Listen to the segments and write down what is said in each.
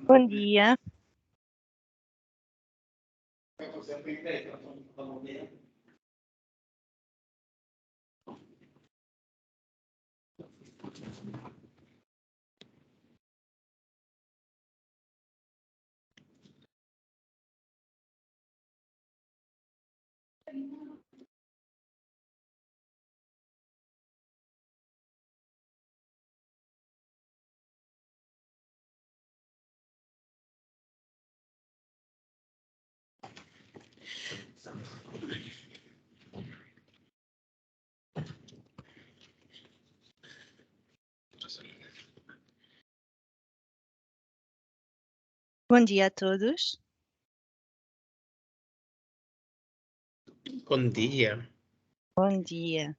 Bom dia. Bom dia a todos. Bom dia. Bom dia.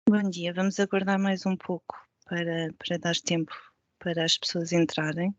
Bom dia. Vamos aguardar mais um pouco para dar tempo para as pessoas entrarem.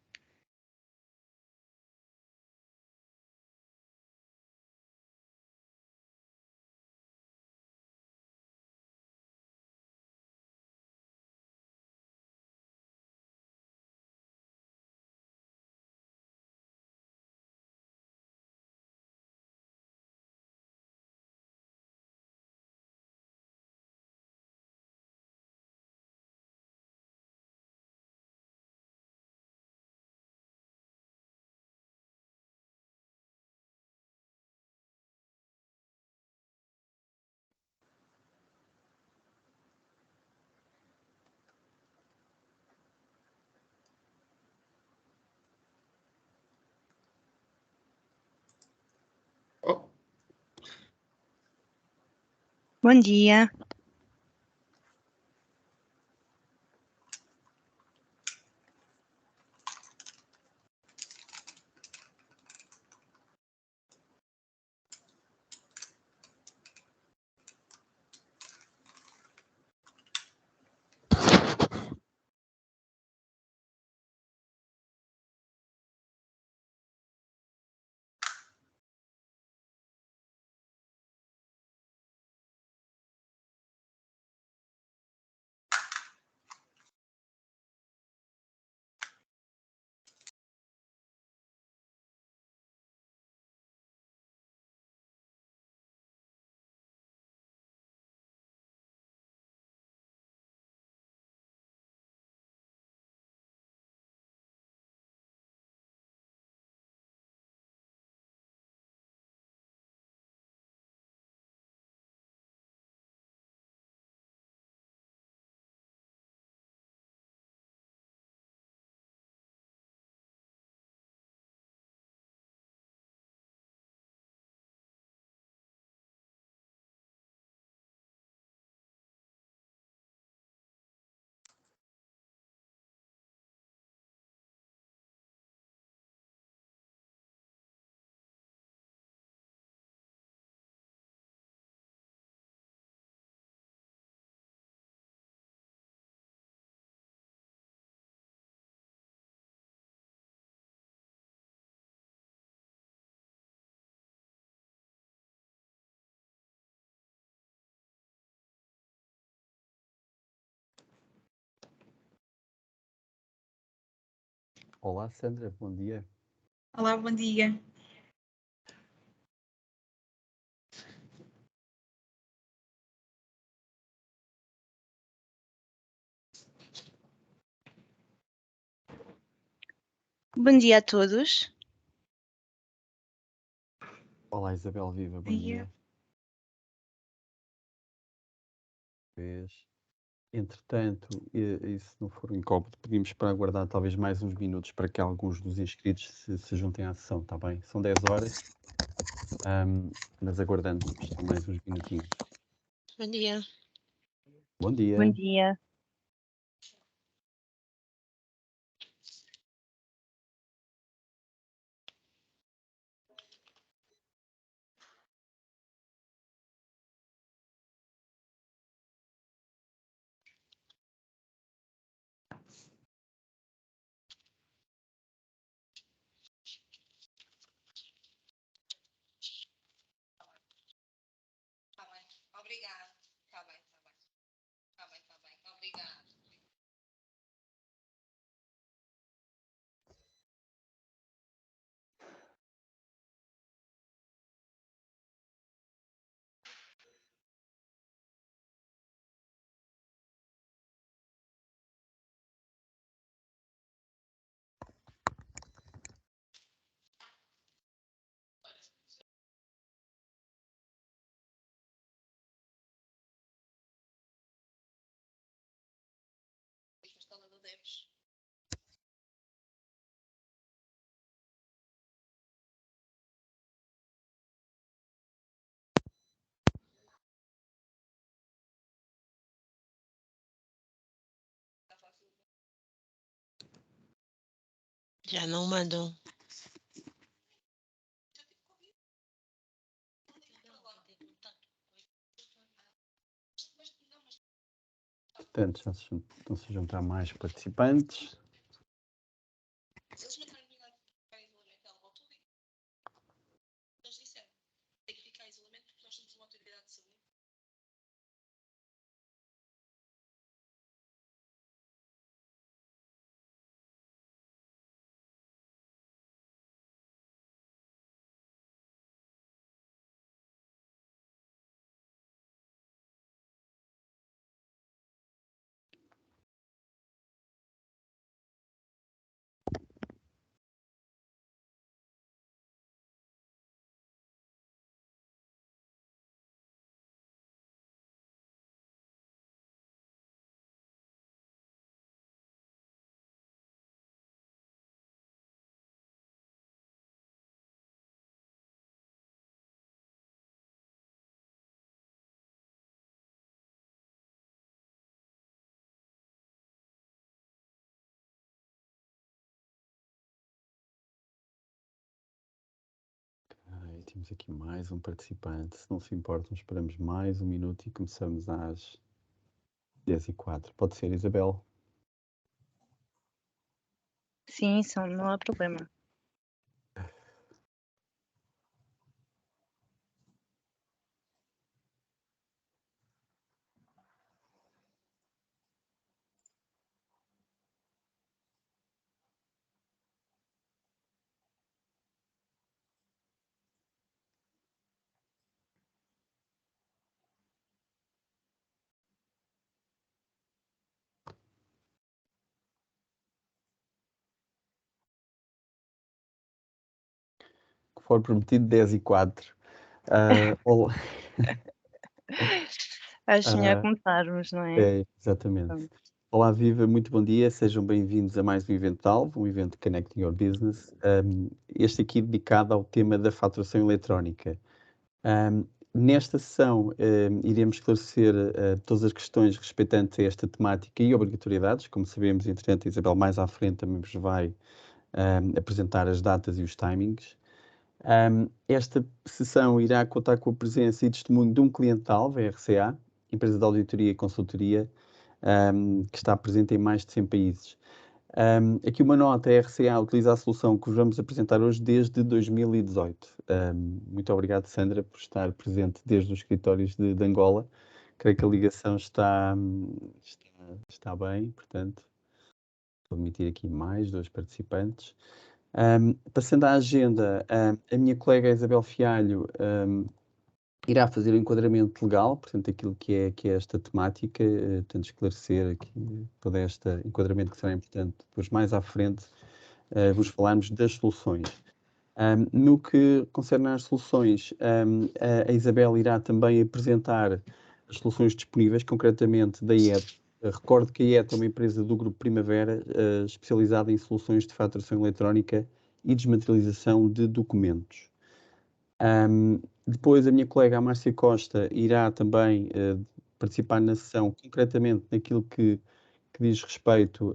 Oh, Bom dia. Olá, Sandra, bom dia. Olá, bom dia. Bom dia a todos. Olá, Isabel Viva, bom dia. Entretanto, e se não for incómodo, pedimos para aguardar talvez mais uns minutos para que alguns dos inscritos se juntem à sessão, está bem? São 10 horas, mas aguardando só mais uns minutinhos. bom dia. Bom dia. Bom dia. Já não mandam. Portanto, já estão-se a juntar mais participantes. Temos aqui mais um participante. Se não se importam, esperamos mais um minuto e começamos às 10h04. Pode ser, Isabel? Sim, não há problema. Que for prometido 10h04. Olá. Acho melhor começarmos, não é? É, exatamente. Pronto. Olá, viva, muito bom dia, sejam bem-vindos a mais um evento de Alvo, um evento Connecting Your Business, este aqui dedicado ao tema da faturação eletrónica. Nesta sessão iremos esclarecer todas as questões respeitantes a esta temática e obrigatoriedades. Como sabemos, entretanto, a Isabel mais à frente também vos vai apresentar as datas e os timings. Esta sessão irá contar com a presença e testemunho de um cliente-alvo, a RCA, empresa de auditoria e consultoria, que está presente em mais de 100 países. Aqui uma nota, a RCA utiliza a solução que vos vamos apresentar hoje desde 2018. Muito obrigado, Sandra, por estar presente desde os escritórios de Angola. Creio que a ligação está bem, portanto, vou admitir aqui mais 2 participantes. Passando à agenda, a minha colega Isabel Fialho irá fazer o enquadramento legal, portanto, aquilo que é esta temática, portanto, esclarecer aqui todo este enquadramento que será importante depois mais à frente, vos falarmos das soluções. No que concerne às soluções, a Isabel irá também apresentar as soluções disponíveis, concretamente da IET. Recordo que a IET é uma empresa do Grupo Primavera, especializada em soluções de faturação eletrónica e desmaterialização de documentos. Depois a minha colega a Márcia Costa irá também participar na sessão, concretamente naquilo que diz respeito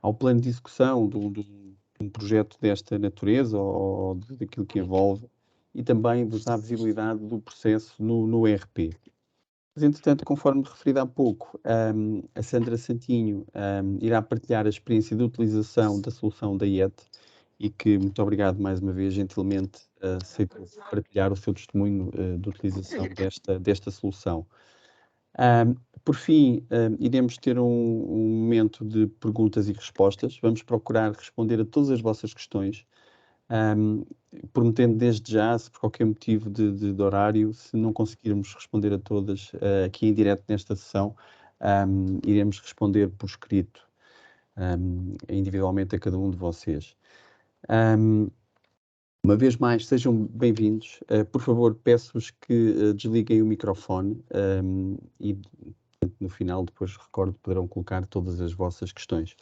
ao plano de execução de um projeto desta natureza ou daquilo que envolve, e também vos dá visibilidade do processo no ERP. Mas, entretanto, conforme referido há pouco, a Sandra Santinho irá partilhar a experiência de utilização da solução da IET e que, muito obrigado mais uma vez, gentilmente aceitou partilhar o seu testemunho de utilização desta solução. Por fim, iremos ter um momento de perguntas e respostas. Vamos procurar responder a todas as vossas questões, prometendo desde já, se por qualquer motivo de horário, se não conseguirmos responder a todas aqui em direto nesta sessão, iremos responder por escrito, individualmente a cada um de vocês. Uma vez mais, sejam bem-vindos. Por favor, peço-vos que desliguem o microfone e no final, depois recordo, poderão colocar todas as vossas questões.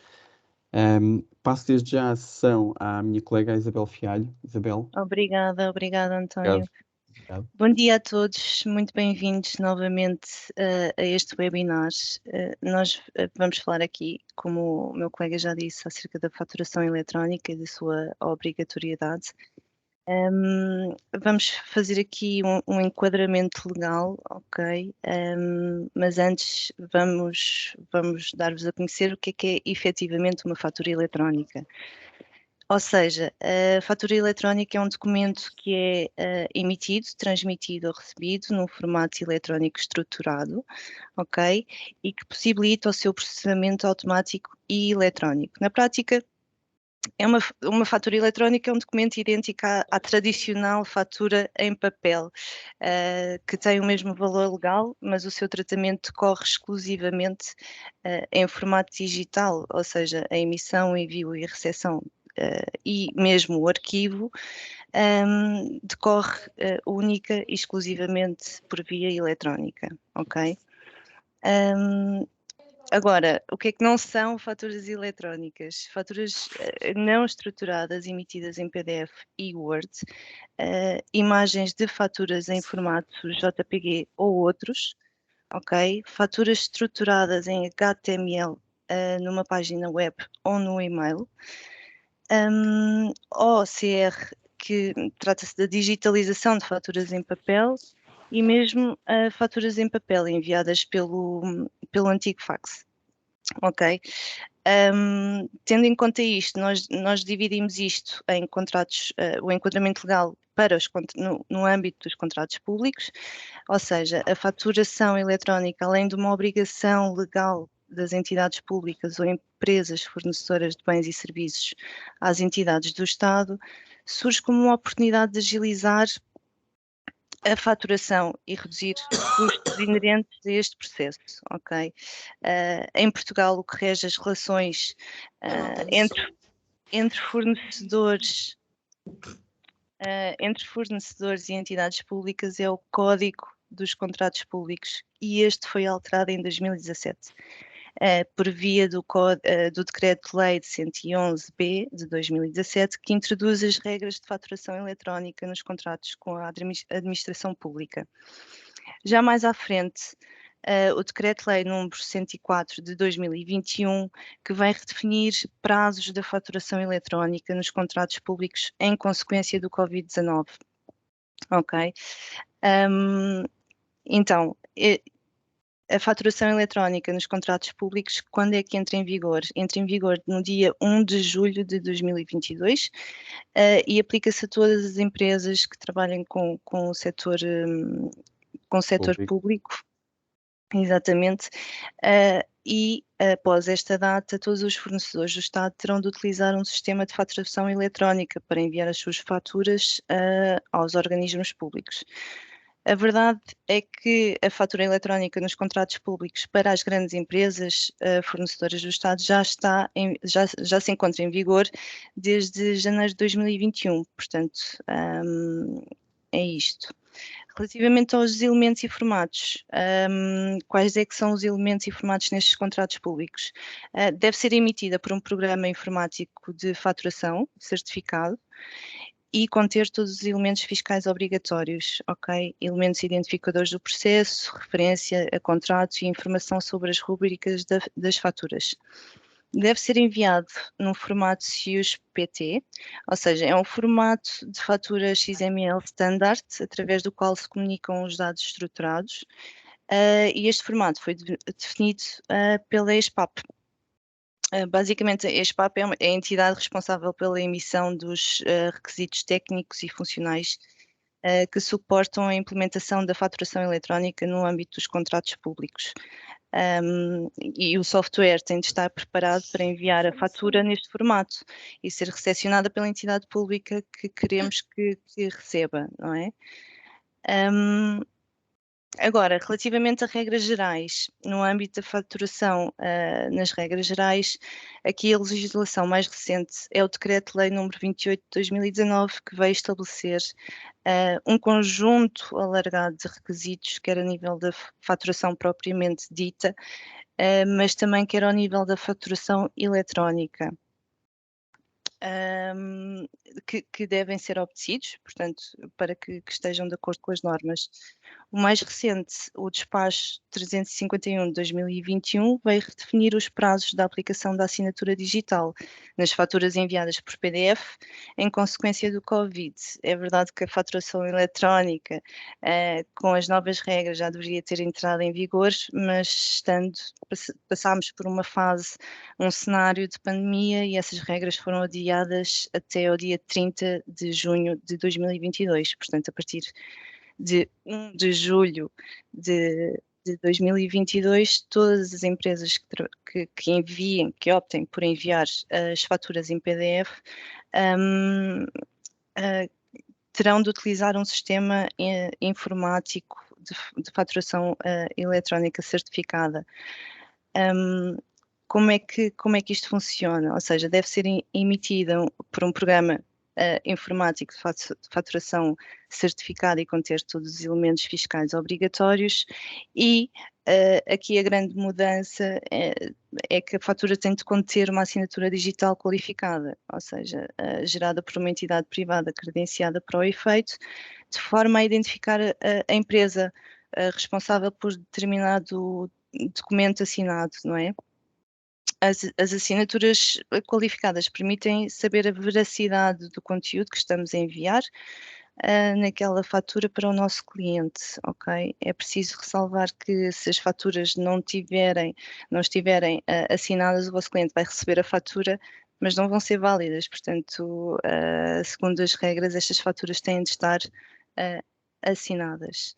Passo desde já a sessão à minha colega Isabel Fialho. Isabel. Obrigada, António. Obrigado. Bom dia a todos, muito bem-vindos novamente a este webinar. Nós vamos falar aqui, como o meu colega já disse, acerca da faturação eletrónica e da sua obrigatoriedade. Vamos fazer aqui um enquadramento legal, ok? Mas antes vamos dar-vos a conhecer o que é efetivamente uma fatura eletrónica. Ou seja, a fatura eletrónica é um documento que é emitido, transmitido ou recebido num formato eletrónico estruturado, ok? E que possibilita o seu processamento automático e eletrónico. Na prática, uma fatura eletrónica é um documento idêntico à tradicional fatura em papel, que tem o mesmo valor legal, mas o seu tratamento decorre exclusivamente em formato digital, ou seja, a emissão, envio e recepção e mesmo o arquivo decorre única e exclusivamente por via eletrónica, ok? Agora, o que é que não são faturas eletrónicas? Faturas não estruturadas emitidas em PDF e Word, imagens de faturas em formato JPG ou outros, ok? Faturas estruturadas em HTML numa página web ou no e-mail, OCR, que trata-se da digitalização de faturas em papel, e mesmo faturas em papel enviadas pelo antigo fax. Ok? Tendo em conta isto, nós dividimos isto em contratos, o enquadramento legal para no âmbito dos contratos públicos, ou seja, a faturação eletrónica, além de uma obrigação legal das entidades públicas ou empresas fornecedoras de bens e serviços às entidades do Estado, surge como uma oportunidade de agilizar a faturação e reduzir custos inerentes a este processo, ok? Em Portugal, o que rege as relações entre fornecedores e entidades públicas é o Código dos Contratos Públicos, e este foi alterado em 2017. Por via do Decreto-Lei de 111-B de 2017, que introduz as regras de faturação eletrónica nos contratos com a administração pública. Já mais à frente, o Decreto-Lei número 104 de 2021, que vai redefinir prazos da faturação eletrónica nos contratos públicos em consequência do Covid-19. Ok? Então, a faturação eletrónica nos contratos públicos, quando é que entra em vigor? Entra em vigor no dia 1 de julho de 2022 e aplica-se a todas as empresas que trabalhem com o setor público. Exatamente. E após esta data, todos os fornecedores do Estado terão de utilizar um sistema de faturação eletrónica para enviar as suas faturas aos organismos públicos. A verdade é que a fatura eletrónica nos contratos públicos para as grandes empresas fornecedoras do Estado já se encontra em vigor desde janeiro de 2021, portanto, é isto. Relativamente aos elementos e formatos, quais é que são os elementos e formatos nestes contratos públicos? Deve ser emitida por um programa informático de faturação certificado e conter todos os elementos fiscais obrigatórios, ok? Elementos identificadores do processo, referência a contratos e informação sobre as rubricas das faturas. Deve ser enviado num formato SIUS-PT, ou seja, é um formato de fatura XML standard, através do qual se comunicam os dados estruturados, e este formato foi definido pela ESPAP. Basicamente, a ESPAP é a entidade responsável pela emissão dos requisitos técnicos e funcionais que suportam a implementação da faturação eletrónica no âmbito dos contratos públicos. E o software tem de estar preparado para enviar a fatura neste formato e ser recepcionada pela entidade pública que queremos que receba, não é? Agora, relativamente a regras gerais, no âmbito da faturação, nas regras gerais, aqui a legislação mais recente é o Decreto-Lei número 28 de 2019, que veio estabelecer um conjunto alargado de requisitos, quer a nível da faturação propriamente dita, mas também quer ao nível da faturação eletrónica. Que devem ser obedecidos, portanto, para que estejam de acordo com as normas. O mais recente, o despacho 351 de 2021, veio redefinir os prazos da aplicação da assinatura digital nas faturas enviadas por PDF em consequência do Covid. É verdade que a faturação eletrónica, com as novas regras, já deveria ter entrado em vigor, mas passámos por uma fase, um cenário de pandemia, e essas regras foram adiadas até ao dia 30 de junho de 2022. Portanto, a partir de 1 de julho de 2022, todas as empresas que enviem, que optem por enviar as faturas em PDF, terão de utilizar um sistema informático de faturação eletrónica certificada. Como é que isto funciona? Ou seja, deve ser emitida por um programa informático de faturação certificado e conter todos os elementos fiscais obrigatórios, e aqui a grande mudança é que a fatura tem de conter uma assinatura digital qualificada, ou seja, gerada por uma entidade privada credenciada para o efeito, de forma a identificar a empresa responsável por determinado documento assinado, não é? As assinaturas qualificadas permitem saber a veracidade do conteúdo que estamos a enviar naquela fatura para o nosso cliente, ok? É preciso ressalvar que se as faturas não estiverem assinadas, o vosso cliente vai receber a fatura, mas não vão ser válidas. Portanto, segundo as regras, estas faturas têm de estar assinadas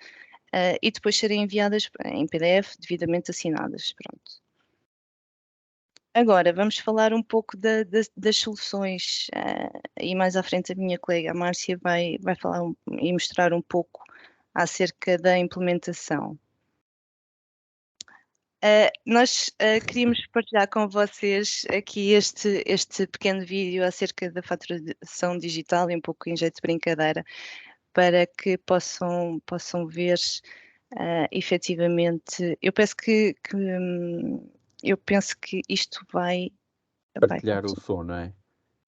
e depois serem enviadas em PDF devidamente assinadas. Pronto. Agora, vamos falar um pouco das soluções, e mais à frente a minha colega, a Márcia, vai falar e mostrar um pouco acerca da implementação. Nós queríamos partilhar com vocês aqui este pequeno vídeo acerca da faturação digital, e um pouco em jeito de brincadeira, para que possam ver efetivamente. Eu penso que isto vai Partilhar o som, não é?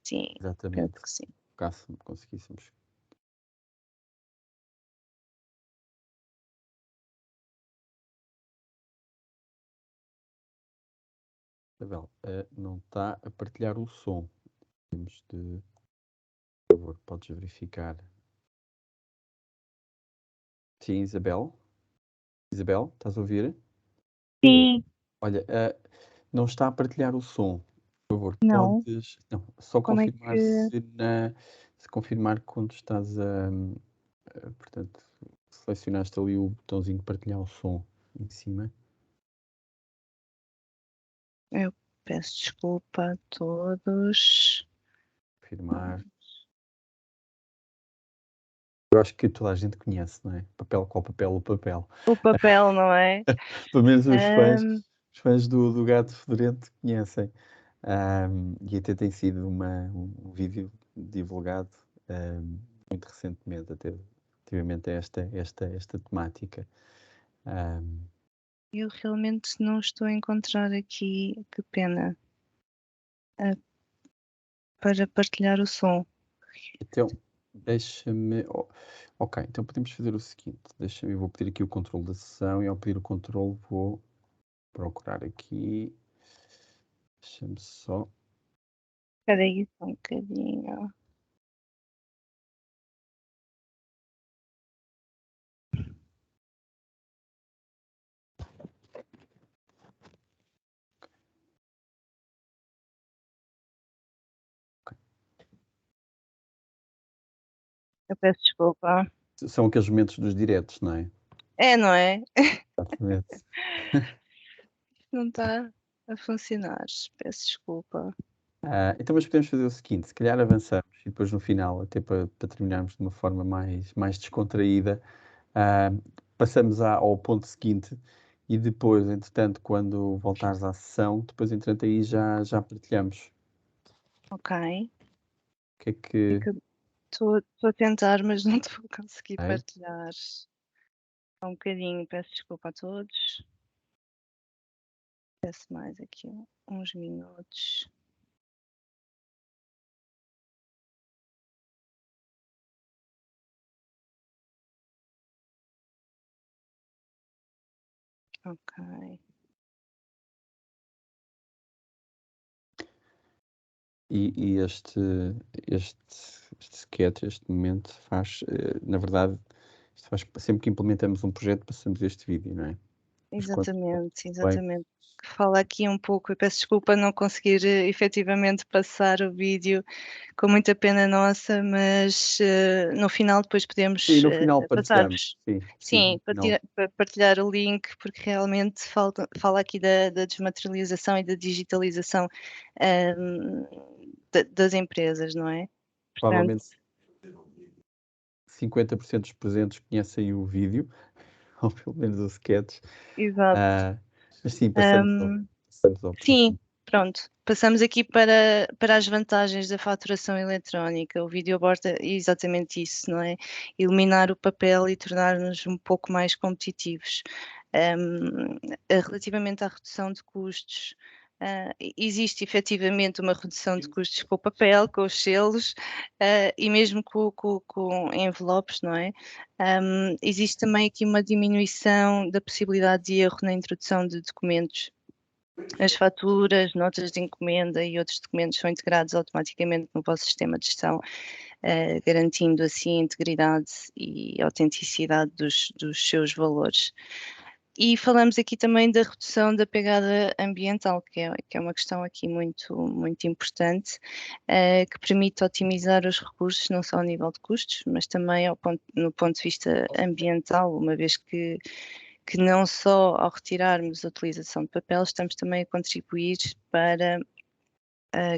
Sim, penso Exatamente. que sim. Caso conseguíssemos. Isabel, não está a partilhar o som. Temos de... Por favor, podes verificar. Sim, Isabel? Isabel, estás a ouvir? Sim. Olha, não está a partilhar o som. Por favor, Não. podes... Não, só Como é confirmar que... se confirmar quando estás portanto, selecionaste ali o botãozinho de partilhar o som em cima. Eu peço desculpa a todos. Confirmar. Eu acho que toda a gente conhece, não é? Papel, qual papel? O papel. O papel, não é? Pelo menos os fãs do Gato Fedorento conhecem. E até tem sido um vídeo divulgado muito recentemente, até relativamente a esta temática. Eu realmente não estou a encontrar aqui, que pena, para partilhar o som. Então, deixa-me... Ok, então podemos fazer o seguinte. Eu vou pedir aqui o controle da sessão, e ao pedir o controle vou procurar aqui. Deixa-me só... Espera aí só um bocadinho. Eu peço desculpa. São aqueles momentos dos diretos, não é? É, não é? Exatamente. Não está a funcionar. Peço desculpa. Então, mas podemos fazer o seguinte: se calhar avançamos e depois no final, até para terminarmos de uma forma mais descontraída, passamos ao ponto seguinte e depois, entretanto, quando voltares à sessão, depois, entretanto, aí já partilhamos. Ok. O que é que... Estou a tentar, mas não estou a conseguir É? partilhar. Só um bocadinho, peço desculpa a todos. Peço mais aqui uns minutos. Ok. E este sketch, este momento, faz, na verdade, isto faz, sempre que implementamos um projeto, passamos este vídeo, não é? Mas quando Exatamente, bem, exatamente. Que fala aqui um pouco, eu peço desculpa não conseguir efetivamente passar o vídeo, com muita pena nossa, mas no final depois podemos sim, no final partilhamos. passar-vos. Sim, Sim, no final. para partilhar o link, porque realmente fala aqui da desmaterialização e da digitalização das empresas, não é? Portanto, Provavelmente 50% dos presentes conhecem o vídeo, ou pelo menos o sketch. exato. Mas sim, passamos ao Sim, próximo. pronto. Passamos aqui para as vantagens da faturação eletrónica. O vídeo aborda exatamente isso, não é? Eliminar o papel e tornar-nos um pouco mais competitivos. Relativamente à redução de custos, existe efetivamente uma redução de custos com o papel, com os selos, e mesmo com envelopes, não é? Existe também aqui uma diminuição da possibilidade de erro na introdução de documentos. As faturas, notas de encomenda e outros documentos são integrados automaticamente no vosso sistema de gestão, garantindo assim a integridade e autenticidade dos seus valores. E falamos aqui também da redução da pegada ambiental, que é uma questão aqui muito, muito importante, que permite otimizar os recursos, não só ao nível de custos, mas também no ponto de vista ambiental, uma vez que não só ao retirarmos a utilização de papel, estamos também a contribuir para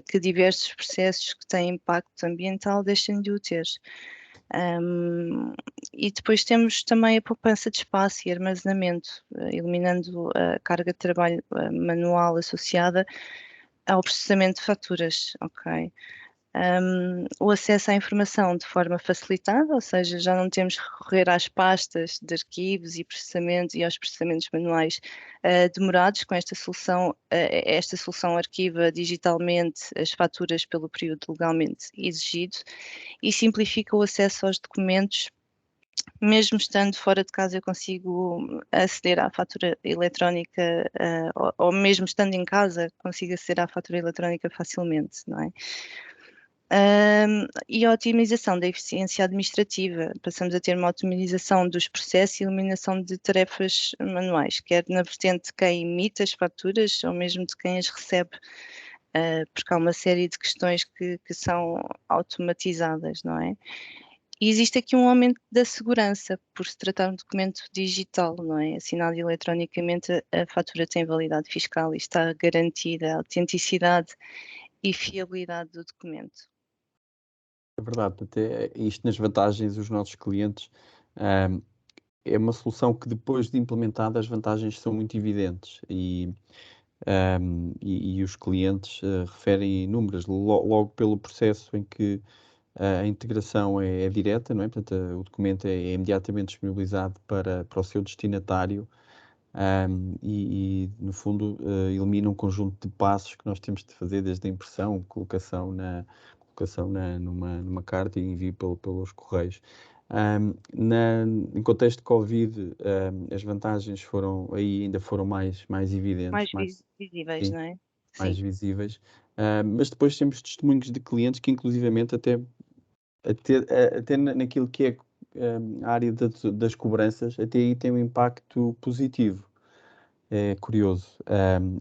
que diversos processos que têm impacto ambiental deixem de o ter. E depois temos também a poupança de espaço e armazenamento, eliminando a carga de trabalho manual associada ao processamento de faturas, ok? O acesso à informação de forma facilitada, ou seja, já não temos que recorrer às pastas de arquivos e processamento e aos processamentos manuais demorados. Com esta solução arquiva digitalmente as faturas pelo período legalmente exigido e simplifica o acesso aos documentos. Mesmo estando fora de casa, eu consigo aceder à fatura eletrónica, ou mesmo estando em casa, consigo aceder à fatura eletrónica facilmente, não é? E a otimização da eficiência administrativa. Passamos a ter uma otimização dos processos e eliminação de tarefas manuais, quer na vertente de quem emite as faturas ou mesmo de quem as recebe, porque há uma série de questões que são automatizadas, não é? E existe aqui um aumento da segurança, por se tratar de um documento digital, não é? Assinado eletronicamente, a fatura tem validade fiscal e está garantida a autenticidade e fiabilidade do documento. É verdade, até isto nas vantagens dos nossos clientes, ahm, é uma solução que depois de implementada as vantagens são muito evidentes e os clientes referem inúmeras, logo pelo processo em que a integração é direta, não é? Portanto, o documento é imediatamente disponibilizado para o seu destinatário no fundo, elimina um conjunto de passos que nós temos de fazer, desde a impressão, colocação numa carta e envio pelos correios. Em contexto de Covid, as vantagens ainda foram mais evidentes, Visíveis, sim, não é? mais Sim. visíveis. Mas depois temos testemunhos de clientes que, inclusivamente, até naquilo que é a área das cobranças, até aí tem um impacto positivo. É curioso.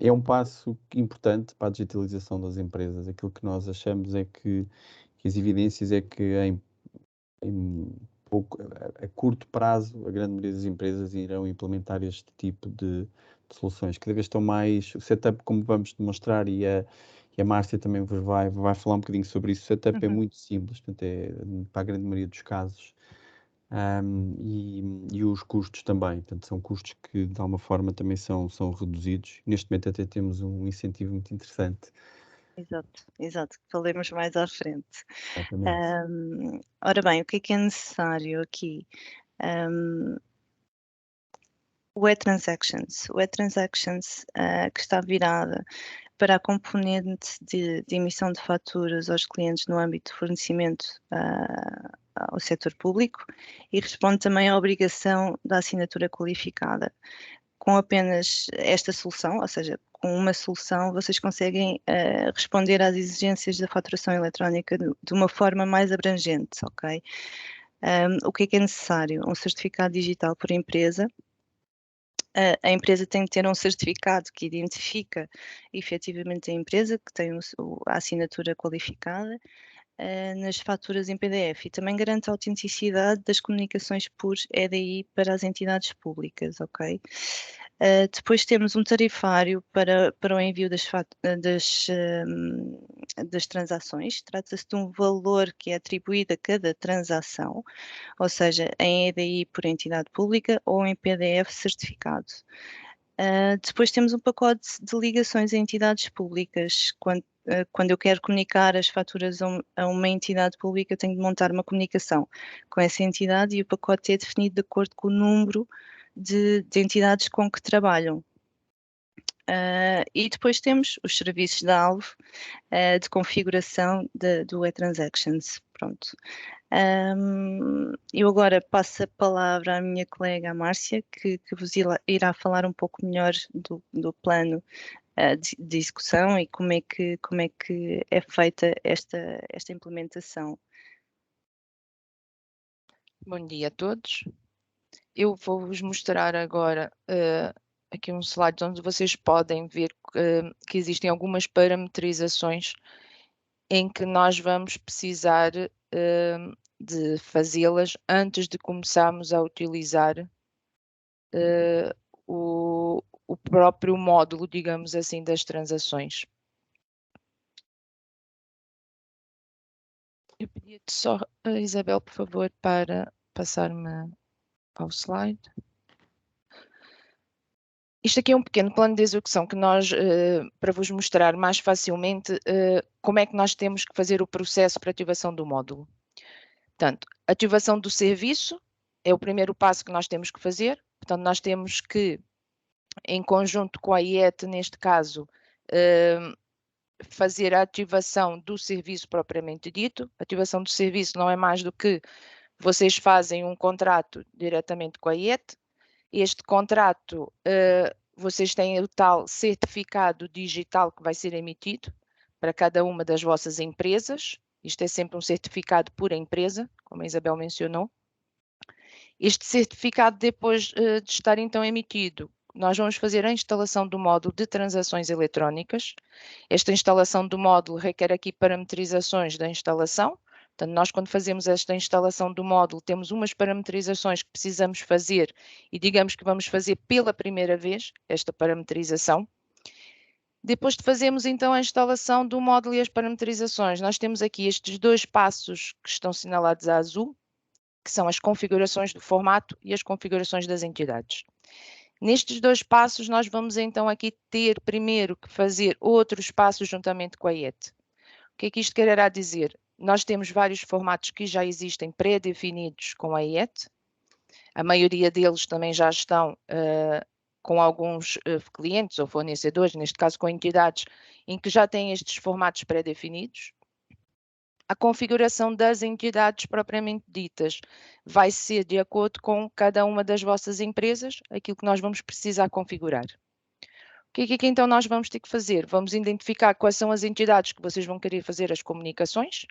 É um passo importante para a digitalização das empresas. Aquilo que nós achamos é que as evidências é que a curto prazo, a grande maioria das empresas irão implementar este tipo de soluções. Cada vez estão mais. O setup, como vamos demonstrar, e a Márcia também vos vai falar um bocadinho sobre isso. O setup é Uhum. muito simples, portanto, para a grande maioria dos casos. e os custos também. Portanto, são custos que de alguma forma também são reduzidos. Neste momento até temos um incentivo muito interessante. Exato, falemos mais à frente. Exatamente. Ora bem, o que é necessário aqui? O e-Transactions. O e-Transactions que está virada para a componente de emissão de faturas aos clientes no âmbito de fornecimento ao setor público e responde também à obrigação da assinatura qualificada. Com apenas esta solução, ou seja, com uma solução, vocês conseguem responder às exigências da faturação eletrónica de uma forma mais abrangente, ok? O que é necessário? Um certificado digital por empresa. A empresa tem que ter um certificado que identifica efetivamente a empresa, que tem a assinatura qualificada, nas faturas em PDF e também garante a autenticidade das comunicações por EDI para as entidades públicas, ok? Depois temos um tarifário para o envio das transações. Trata-se de um valor que é atribuído a cada transação, ou seja, em EDI por entidade pública ou em PDF certificado. Depois temos um pacote de ligações a entidades públicas. Quando eu quero comunicar as faturas a uma entidade pública, eu tenho de montar uma comunicação com essa entidade e o pacote é definido de acordo com o número de entidades com que trabalham. E depois temos os serviços de alvo de configuração do e-Transactions. Pronto. Eu agora passo a palavra à minha colega Márcia, que vos irá falar um pouco melhor do plano de execução e como é que é feita esta implementação. Bom dia a todos. Eu vou-vos mostrar agora aqui um slide onde vocês podem ver que existem algumas parametrizações em que nós vamos precisar de fazê-las antes de começarmos a utilizar o próprio módulo, digamos assim, das transações. Eu pedia-te só, Isabel, por favor, para passar-me ao slide. Isto aqui é um pequeno plano de execução que nós, para vos mostrar mais facilmente como é que nós temos que fazer o processo para ativação do módulo. Portanto, ativação do serviço é o primeiro passo que nós temos que fazer. Portanto, nós temos que, em conjunto com a IET, neste caso, fazer a ativação do serviço propriamente dito. A ativação do serviço não é mais do que vocês fazem um contrato diretamente com a IET. Este contrato, vocês têm o tal certificado digital que vai ser emitido para cada uma das vossas empresas. Isto é sempre um certificado por empresa, como a Isabel mencionou. Este certificado, depois de estar então emitido, nós vamos fazer a instalação do módulo de transações eletrónicas. Esta instalação do módulo requer aqui parametrizações da instalação. Portanto, nós quando fazemos esta instalação do módulo, temos umas parametrizações que precisamos fazer e digamos que vamos fazer pela primeira vez esta parametrização. Depois de fazermos então a instalação do módulo e as parametrizações, nós temos aqui estes dois passos que estão sinalados a azul, que são as configurações do formato e as configurações das entidades. Nestes dois passos, nós vamos então aqui ter primeiro que fazer outros passos juntamente com a IET. O que é que isto quererá dizer? Nós temos vários formatos que já existem pré-definidos com a IET. A maioria deles também já estão com alguns clientes ou fornecedores, neste caso com entidades, em que já têm estes formatos pré-definidos. A configuração das entidades propriamente ditas vai ser de acordo com cada uma das vossas empresas, aquilo que nós vamos precisar configurar. O que é que então nós vamos ter que fazer? Vamos identificar quais são as entidades que vocês vão querer fazer as comunicações.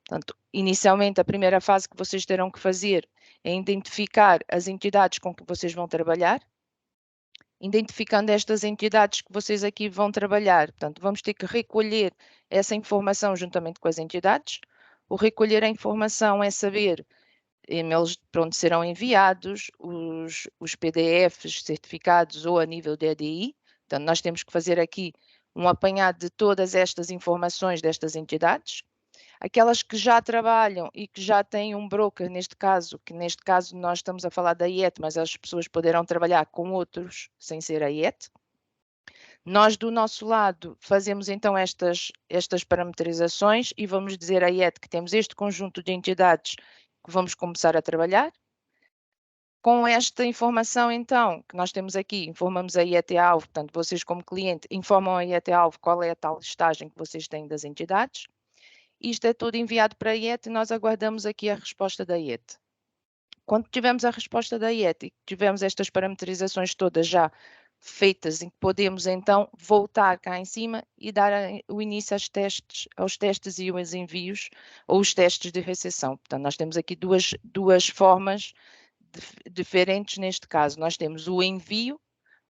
Portanto, inicialmente, a primeira fase que vocês terão que fazer é identificar as entidades com que vocês vão trabalhar. Identificando estas entidades que vocês aqui vão trabalhar, portanto, vamos ter que recolher essa informação juntamente com as entidades. O recolher a informação é saber e-mails para onde serão enviados, os PDFs certificados ou a nível de EDI. Portanto, nós temos que fazer aqui um apanhado de todas estas informações destas entidades. Aquelas que já trabalham e que já têm um broker, neste caso nós estamos a falar da IET, mas as pessoas poderão trabalhar com outros sem ser a IET. Nós, do nosso lado, fazemos então estas parametrizações e vamos dizer à IET que temos este conjunto de entidades que vamos começar a trabalhar. Com esta informação, então, que nós temos aqui, informamos a IET-alvo, portanto, vocês como cliente informam a IET-alvo qual é a tal listagem que vocês têm das entidades. Isto é tudo enviado para a IET e nós aguardamos aqui a resposta da IET. Quando tivermos a resposta da IET e tivermos estas parametrizações todas já feitas, em que podemos então voltar cá em cima e dar o início aos testes e aos envios, ou os testes de recepção. Portanto, nós temos aqui duas formas diferentes neste caso. Nós temos o envio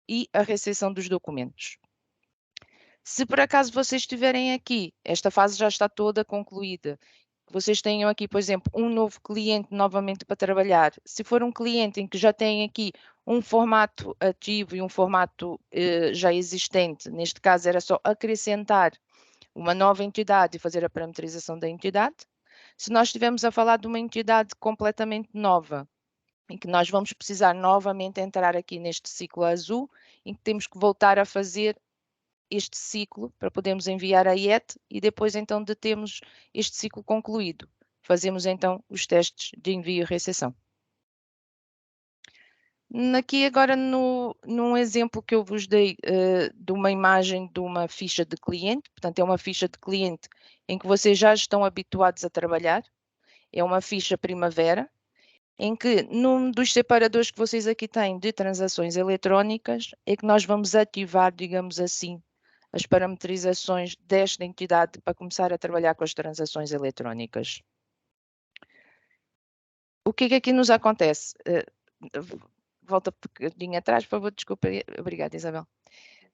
e a recepção dos documentos. Se por acaso vocês estiverem aqui, esta fase já está toda concluída, vocês tenham aqui, por exemplo, um novo cliente novamente para trabalhar. Se for um cliente em que já tem aqui um formato ativo e um formato já existente, neste caso era só acrescentar uma nova entidade e fazer a parametrização da entidade. Se nós estivermos a falar de uma entidade completamente nova, em que nós vamos precisar novamente entrar aqui neste ciclo azul, em que temos que voltar a fazer este ciclo para podermos enviar a IET e depois então de termos este ciclo concluído. Fazemos então os testes de envio e recepção. Aqui agora num exemplo que eu vos dei de uma imagem de uma ficha de cliente, portanto é uma ficha de cliente em que vocês já estão habituados a trabalhar, é uma ficha primavera, em que num dos separadores que vocês aqui têm de transações eletrónicas é que nós vamos ativar, digamos assim, as parametrizações desta entidade para começar a trabalhar com as transações eletrónicas. O que é que aqui nos acontece? Volta um bocadinho atrás, por favor, desculpa. Obrigada, Isabel.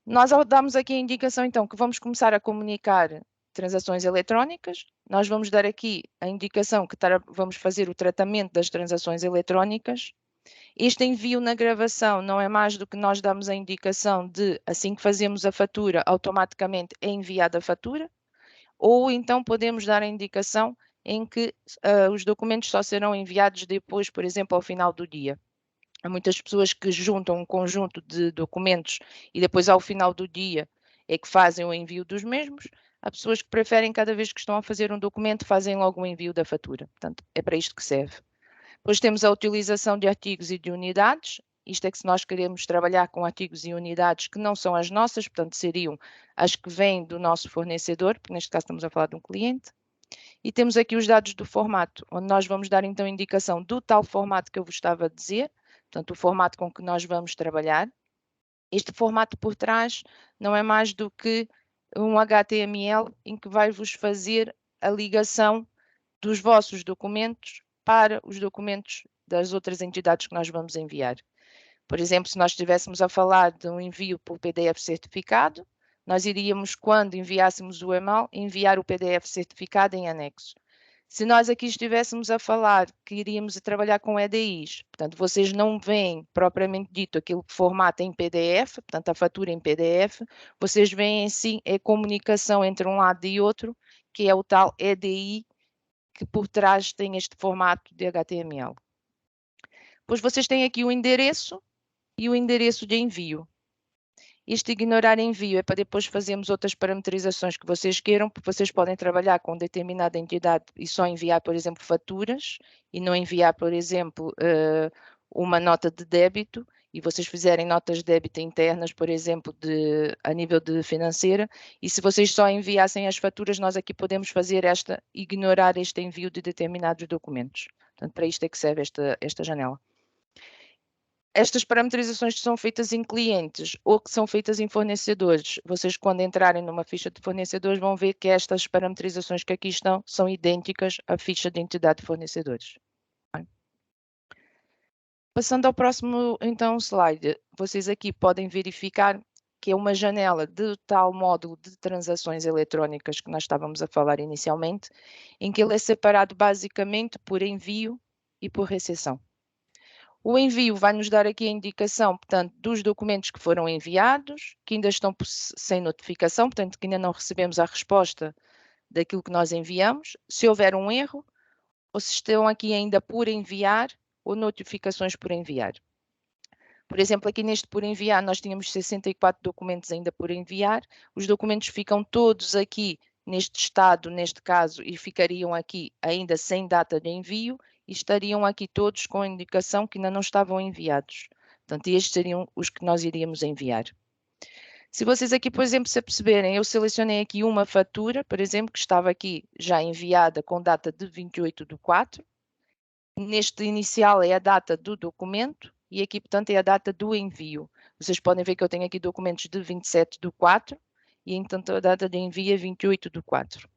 Nós damos aqui a indicação, então, que vamos começar a comunicar transações eletrónicas. Nós vamos dar aqui a indicação que vamos fazer o tratamento das transações eletrónicas. Este envio na gravação não é mais do que nós damos a indicação de, assim que fazemos a fatura, automaticamente é enviada a fatura, ou então podemos dar a indicação em que os documentos só serão enviados depois, por exemplo, ao final do dia. Há muitas pessoas que juntam um conjunto de documentos e depois ao final do dia é que fazem o envio dos mesmos. Há pessoas que preferem, cada vez que estão a fazer um documento, fazem logo o envio da fatura. Portanto, é para isto que serve. Depois temos a utilização de artigos e de unidades. Isto é que se nós queremos trabalhar com artigos e unidades que não são as nossas, portanto, seriam as que vêm do nosso fornecedor, porque neste caso estamos a falar de um cliente. E temos aqui os dados do formato, onde nós vamos dar então indicação do tal formato que eu vos estava a dizer, portanto, o formato com que nós vamos trabalhar. Este formato por trás não é mais do que um HTML em que vai-vos fazer a ligação dos vossos documentos para os documentos das outras entidades que nós vamos enviar. Por exemplo, se nós estivéssemos a falar de um envio por PDF certificado, nós iríamos, quando enviássemos o e-mail, enviar o PDF certificado em anexo. Se nós aqui estivéssemos a falar que iríamos trabalhar com EDIs, portanto, vocês não veem propriamente dito aquele formato em PDF, portanto, a fatura em PDF, vocês veem sim a comunicação entre um lado e outro, que é o tal EDI, que por trás tem este formato de HTML. Depois vocês têm aqui o endereço e o endereço de envio. Este ignorar envio é para depois fazermos outras parametrizações que vocês queiram, porque vocês podem trabalhar com determinada entidade e só enviar, por exemplo, faturas e não enviar, por exemplo, uma nota de débito, e vocês fizerem notas de débito internas, por exemplo, a nível de financeira, e se vocês só enviassem as faturas, nós aqui podemos fazer ignorar este envio de determinados documentos. Portanto, para isto é que serve esta janela. Estas parametrizações que são feitas em clientes ou que são feitas em fornecedores, vocês quando entrarem numa ficha de fornecedores vão ver que estas parametrizações que aqui estão são idênticas à ficha de entidade de fornecedores. Passando ao próximo, então, slide, vocês aqui podem verificar que é uma janela de tal módulo de transações eletrónicas que nós estávamos a falar inicialmente, em que ele é separado basicamente por envio e por recepção. O envio vai nos dar aqui a indicação, portanto, dos documentos que foram enviados, que ainda estão sem notificação, portanto, que ainda não recebemos a resposta daquilo que nós enviamos, se houver um erro, ou se estão aqui ainda por enviar, ou notificações por enviar. Por exemplo, aqui neste por enviar, nós tínhamos 64 documentos ainda por enviar, os documentos ficam todos aqui neste estado, neste caso, e ficariam aqui ainda sem data de envio, e estariam aqui todos com a indicação que ainda não estavam enviados. Portanto, estes seriam os que nós iríamos enviar. Se vocês aqui, por exemplo, se aperceberem, eu selecionei aqui uma fatura, por exemplo, que estava aqui já enviada com data de 28/4. Neste inicial é a data do documento e aqui, portanto, é a data do envio. Vocês podem ver que eu tenho aqui documentos de 27/4 e, então, a data de envio é 28/4.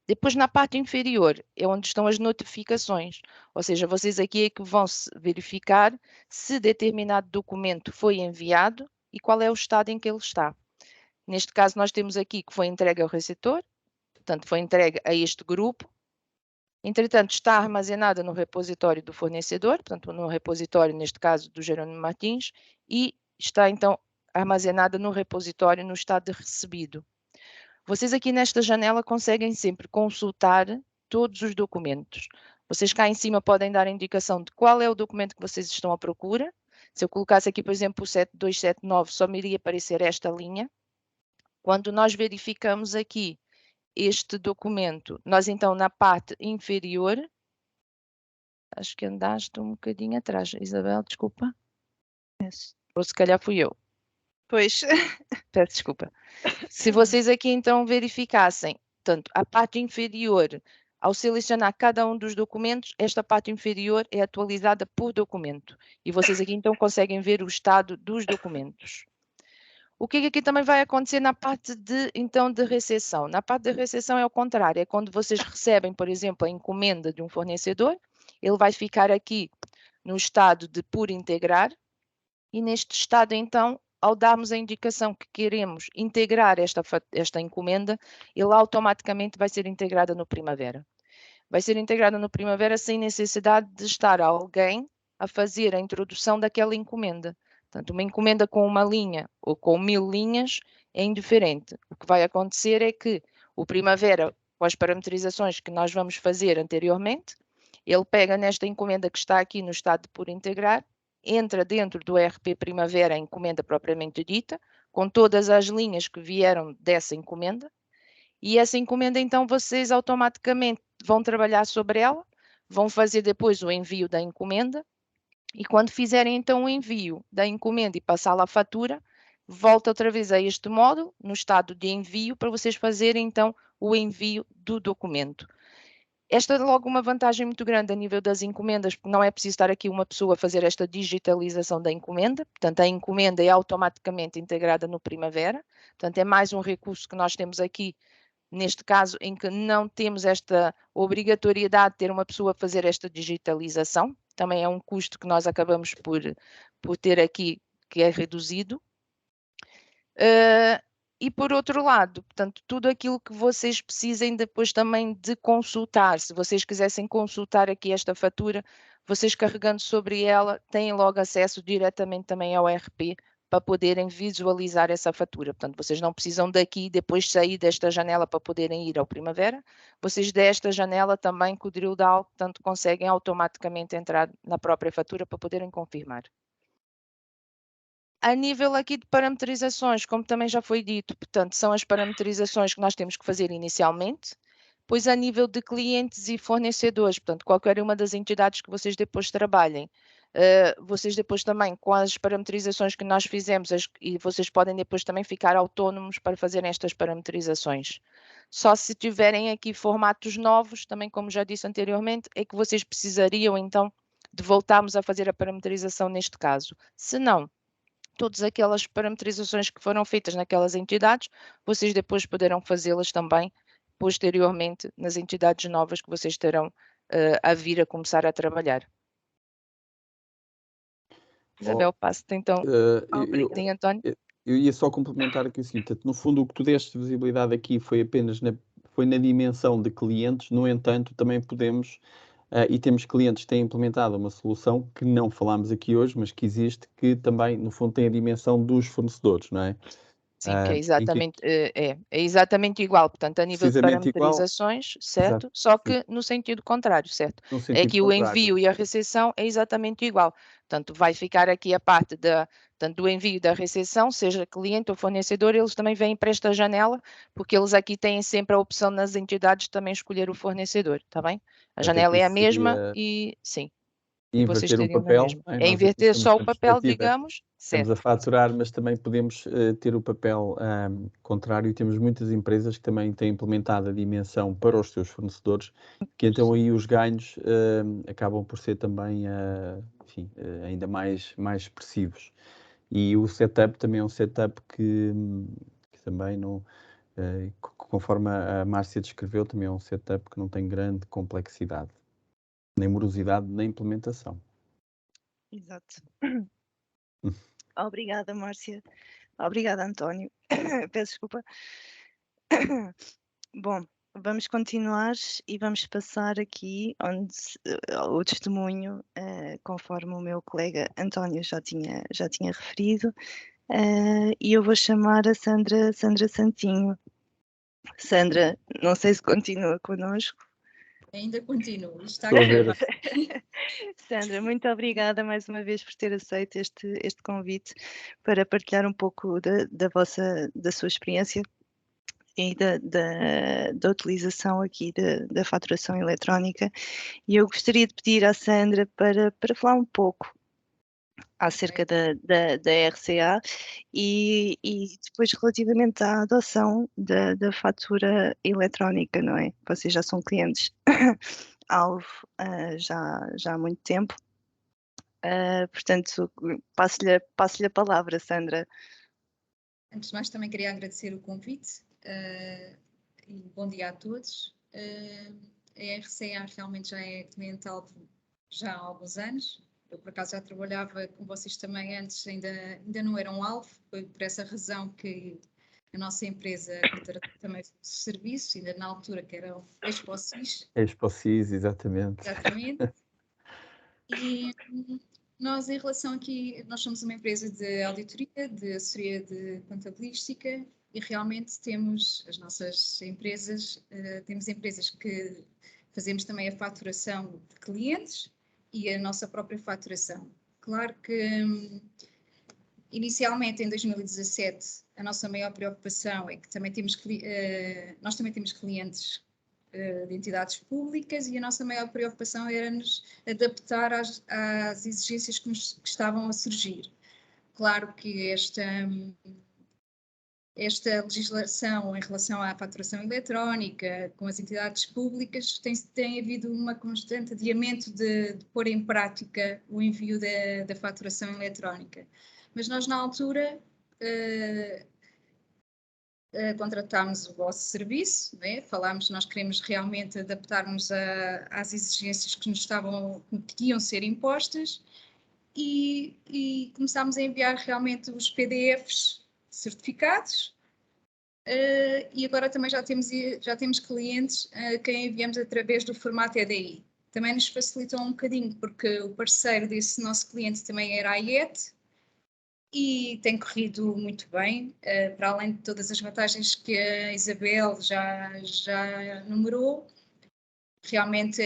Depois, na parte inferior, é onde estão as notificações, ou seja, vocês aqui é que vão verificar se determinado documento foi enviado e qual é o estado em que ele está. Neste caso, nós temos aqui que foi entregue ao receptor, portanto, foi entregue a este grupo. Entretanto, está armazenada no repositório do fornecedor, portanto, no repositório, neste caso, do Jerônimo Martins, e está, então, armazenada no repositório no estado de recebido. Vocês aqui nesta janela conseguem sempre consultar todos os documentos. Vocês cá em cima podem dar a indicação de qual é o documento que vocês estão à procura. Se eu colocasse aqui, por exemplo, o 7279, só me iria aparecer esta linha. Quando nós verificamos aqui este documento, nós então na parte inferior, acho que andaste um bocadinho atrás, Isabel, desculpa. Ou se calhar fui eu. Pois. Peço desculpa. Se vocês aqui então verificassem, portanto, a parte inferior, ao selecionar cada um dos documentos, esta parte inferior é atualizada por documento. E vocês aqui então conseguem ver o estado dos documentos. O que aqui também vai acontecer na parte de, então, de recepção? Na parte de recepção é o contrário, é quando vocês recebem, por exemplo, a encomenda de um fornecedor, ele vai ficar aqui no estado de por integrar, e neste estado, então, ao darmos a indicação que queremos integrar esta encomenda, ele automaticamente vai ser integrada no Primavera. Vai ser integrada no Primavera sem necessidade de estar alguém a fazer a introdução daquela encomenda. Portanto, uma encomenda com uma linha ou com 1000 linhas é indiferente. O que vai acontecer é que o Primavera, com as parametrizações que nós vamos fazer anteriormente, ele pega nesta encomenda que está aqui no estado de por integrar, entra dentro do ERP Primavera a encomenda propriamente dita, com todas as linhas que vieram dessa encomenda, e essa encomenda, então, vocês automaticamente vão trabalhar sobre ela, vão fazer depois o envio da encomenda, e quando fizerem, então, o envio da encomenda e passá-la à fatura, volta outra vez a este módulo, no estado de envio, para vocês fazerem, então, o envio do documento. Esta é logo uma vantagem muito grande a nível das encomendas, porque não é preciso estar aqui uma pessoa a fazer esta digitalização da encomenda, portanto, a encomenda é automaticamente integrada no Primavera, portanto, é mais um recurso que nós temos aqui, neste caso, em que não temos esta obrigatoriedade de ter uma pessoa a fazer esta digitalização, também é um custo que nós acabamos por ter aqui, que é reduzido. E por outro lado, portanto, tudo aquilo que vocês precisem depois também de consultar, se vocês quisessem consultar aqui esta fatura, vocês carregando sobre ela, têm logo acesso diretamente também ao ERP para poderem visualizar essa fatura. Portanto, vocês não precisam daqui depois sair desta janela para poderem ir ao Primavera. Vocês desta janela também com o drill down, portanto, conseguem automaticamente entrar na própria fatura para poderem confirmar. A nível aqui de parametrizações, como também já foi dito, portanto, são as parametrizações que nós temos que fazer inicialmente, pois a nível de clientes e fornecedores, portanto, qualquer uma das entidades que vocês depois trabalhem, vocês depois também, com as parametrizações que nós fizemos, e vocês podem depois também ficar autónomos para fazerem estas parametrizações. Só se tiverem aqui formatos novos, também como já disse anteriormente, é que vocês precisariam então de voltarmos a fazer a parametrização neste caso. Se não, todas aquelas parametrizações que foram feitas naquelas entidades, vocês depois poderão fazê-las também posteriormente nas entidades novas que vocês terão a vir a começar a trabalhar. Isabel, passo-te então. Obrigada, António. Eu ia só complementar aqui o seguinte, portanto, no fundo o que tu deste visibilidade aqui foi apenas na dimensão de clientes, no entanto também podemos, e temos clientes que têm implementado uma solução que não falámos aqui hoje, mas que existe, que também no fundo tem a dimensão dos fornecedores, não é? Sim, que é em que exatamente, é exatamente igual, portanto, a nível de precisamente igual, parametrizações, certo? exato, Só sim, que no sentido contrário, certo? no sentido Aqui o contrário. envio e a recepção é exatamente igual. Portanto, vai ficar aqui a parte tanto do envio e da recepção, seja cliente ou fornecedor, eles também vêm para esta janela, porque eles aqui têm sempre a opção nas entidades de também escolher o fornecedor, está bem? A Portanto, janela aqui é a mesma seria e sim, e vocês inverter o teriam na papel, mesma. não é? É Nós aqui inverter temos só a o papel, perspectiva, digamos, estamos a certo? faturar, mas também podemos ter o papel contrário. Temos muitas empresas que também têm implementado a dimensão para os seus fornecedores, que então aí os ganhos acabam por ser também, enfim, ainda mais expressivos. E o setup também é um setup que também não, conforme a Márcia descreveu, também é um setup que não tem grande complexidade, nem morosidade na implementação. Exato. Obrigada, Márcia. Obrigada, António. Peço desculpa. Bom, vamos continuar e vamos passar aqui o testemunho, conforme o meu colega António já tinha referido, e eu vou chamar a Sandra Santinho. Sandra, não sei se continua connosco. Ainda continuo. Isto está Estou a a ver. gravar. Sandra, muito obrigada mais uma vez por ter aceito este convite para partilhar um pouco da sua experiência e da utilização aqui da faturação eletrónica. E eu gostaria de pedir à Sandra para falar um pouco acerca da RCA e depois relativamente à adoção da fatura eletrónica, não é? Vocês já são clientes alvo já há muito tempo. Portanto, passo-lhe a palavra, Sandra. Antes de mais, também queria agradecer o convite e bom dia a todos. A RCA realmente já é cliente-alvo já há alguns anos. Eu, por acaso, já trabalhava com vocês também antes, ainda não eram alvo. Foi por essa razão que a nossa empresa contratou também serviços, ainda na altura que era o Exposis. Exposis, exatamente. Exatamente. E nós, em relação aqui, nós somos uma empresa de auditoria, de assessoria de contabilística e realmente temos as nossas empresas, temos empresas que fazemos também a faturação de clientes e a nossa própria faturação. Claro que inicialmente em 2017 a nossa maior preocupação é que também nós também temos clientes de entidades públicas e a nossa maior preocupação era nos adaptar às exigências que estavam a surgir. Claro que esta legislação em relação à faturação eletrónica com as entidades públicas tem havido uma constante adiamento de pôr em prática o envio da faturação eletrónica. Mas nós, na altura, contratámos o vosso serviço, né? Falámos, nós queremos realmente adaptar-nos às exigências que que iam ser impostas e começámos a enviar realmente os PDFs certificados e agora também já temos clientes a quem enviamos através do formato EDI. Também nos facilitou um bocadinho porque o parceiro desse nosso cliente também era a IET, e tem corrido muito bem, para além de todas as vantagens que a Isabel já numerou. Realmente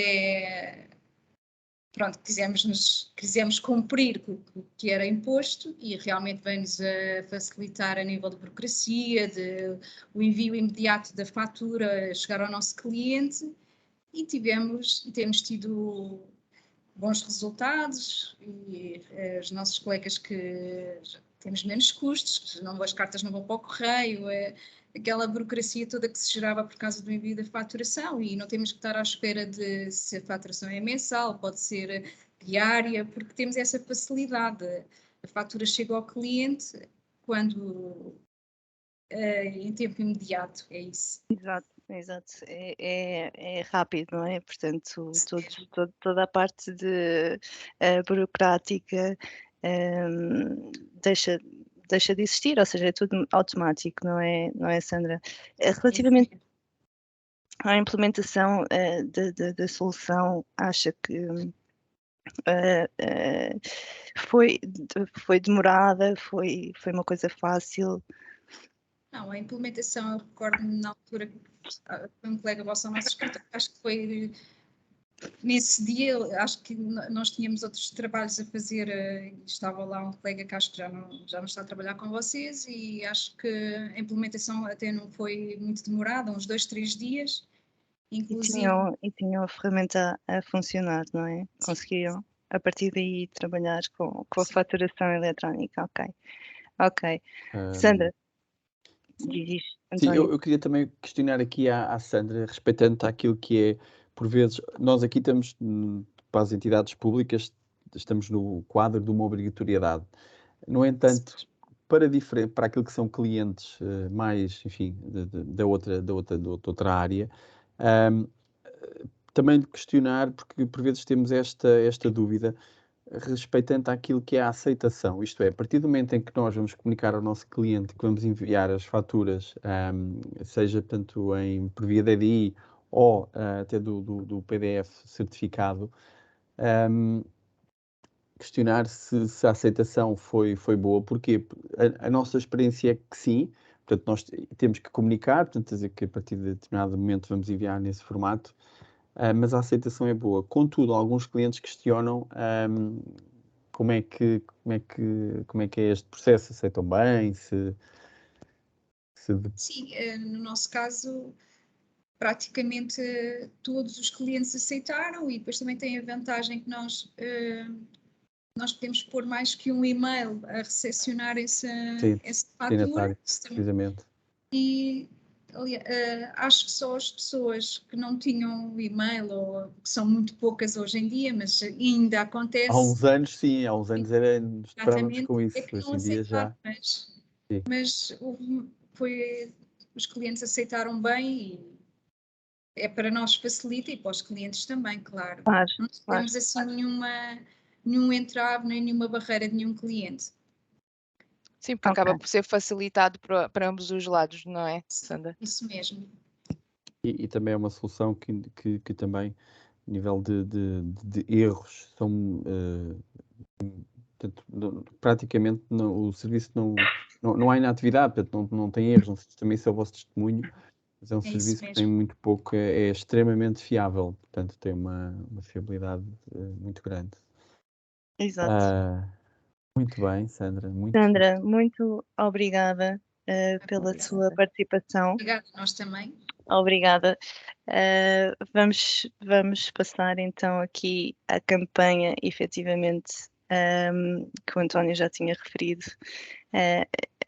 pronto, quisemos cumprir com o que era imposto e realmente vem-nos a facilitar a nível de burocracia, o envio imediato da fatura chegar ao nosso cliente e temos tido bons resultados e os nossos colegas que temos menos custos, as cartas não vão para o correio, aquela burocracia toda que se gerava por causa do envio da faturação e não temos que estar à espera de se a faturação é mensal, pode ser diária, porque temos essa facilidade. A fatura chega ao cliente em tempo imediato, é isso. Exato. É rápido, não é? Portanto, toda a parte de burocrática deixa de existir, ou seja, é tudo automático, não é, Sandra? Relativamente à implementação da solução, acha que foi demorada, foi uma coisa fácil? Não, a implementação, eu recordo-me na altura que foi um colega vosso ao nosso escritório, acho que foi nesse dia, acho que nós tínhamos outros trabalhos a fazer, estava lá um colega que acho que já não está a trabalhar com vocês e acho que a implementação até não foi muito demorada, uns 2, 3 dias, inclusive. E tinham a ferramenta a funcionar, não é? Sim. Conseguiam, a partir daí, trabalhar com a Sim. faturação eletrónica, ok. Ahm, Sandra, diz, Sim, António. eu queria também questionar aqui à Sandra, respeitando àquilo que é, por vezes, nós aqui estamos, para as entidades públicas, estamos no quadro de uma obrigatoriedade. No entanto, para aquilo que são clientes mais, enfim, da outra área, também questionar, porque por vezes temos esta dúvida, respeitante àquilo que é a aceitação. Isto é, a partir do momento em que nós vamos comunicar ao nosso cliente que vamos enviar as faturas, seja tanto por via DDI ou até do PDF certificado, questionar se a aceitação foi boa, porque a nossa experiência é que sim, portanto nós temos que comunicar, portanto dizer que a partir de determinado momento vamos enviar nesse formato, mas a aceitação é boa. Contudo, alguns clientes questionam como é que é este processo? Aceitam bem? Sim, no nosso caso, praticamente todos os clientes aceitaram e depois também tem a vantagem que nós podemos pôr mais que um e-mail a recepcionar essa fatura. Destinatário, precisamente. E acho que só as pessoas que não tinham e-mail, ou que são muito poucas hoje em dia, mas ainda acontece. Há uns anos, sim, esperávamos com isso. É que não hoje em dia já. Mas os clientes aceitaram bem e é para nós facilita e para os clientes também, claro. Claro, Não temos assim nenhum entrave, nem nenhuma barreira de nenhum cliente. Sim, porque acaba por ser facilitado para ambos os lados, não é, Sandra? Isso mesmo. E também é uma solução que também, a nível de erros, são portanto, praticamente o serviço não há inatividade, portanto não tem erros, não sei se também isso é o vosso testemunho, mas é um serviço que tem muito pouco, é extremamente fiável, portanto tem uma fiabilidade muito grande. Exato. Muito bem, Sandra. Sandra, muito obrigada pela sua participação. Obrigada, nós também. Obrigada. Vamos passar então aqui à campanha, efetivamente, que o António já tinha referido.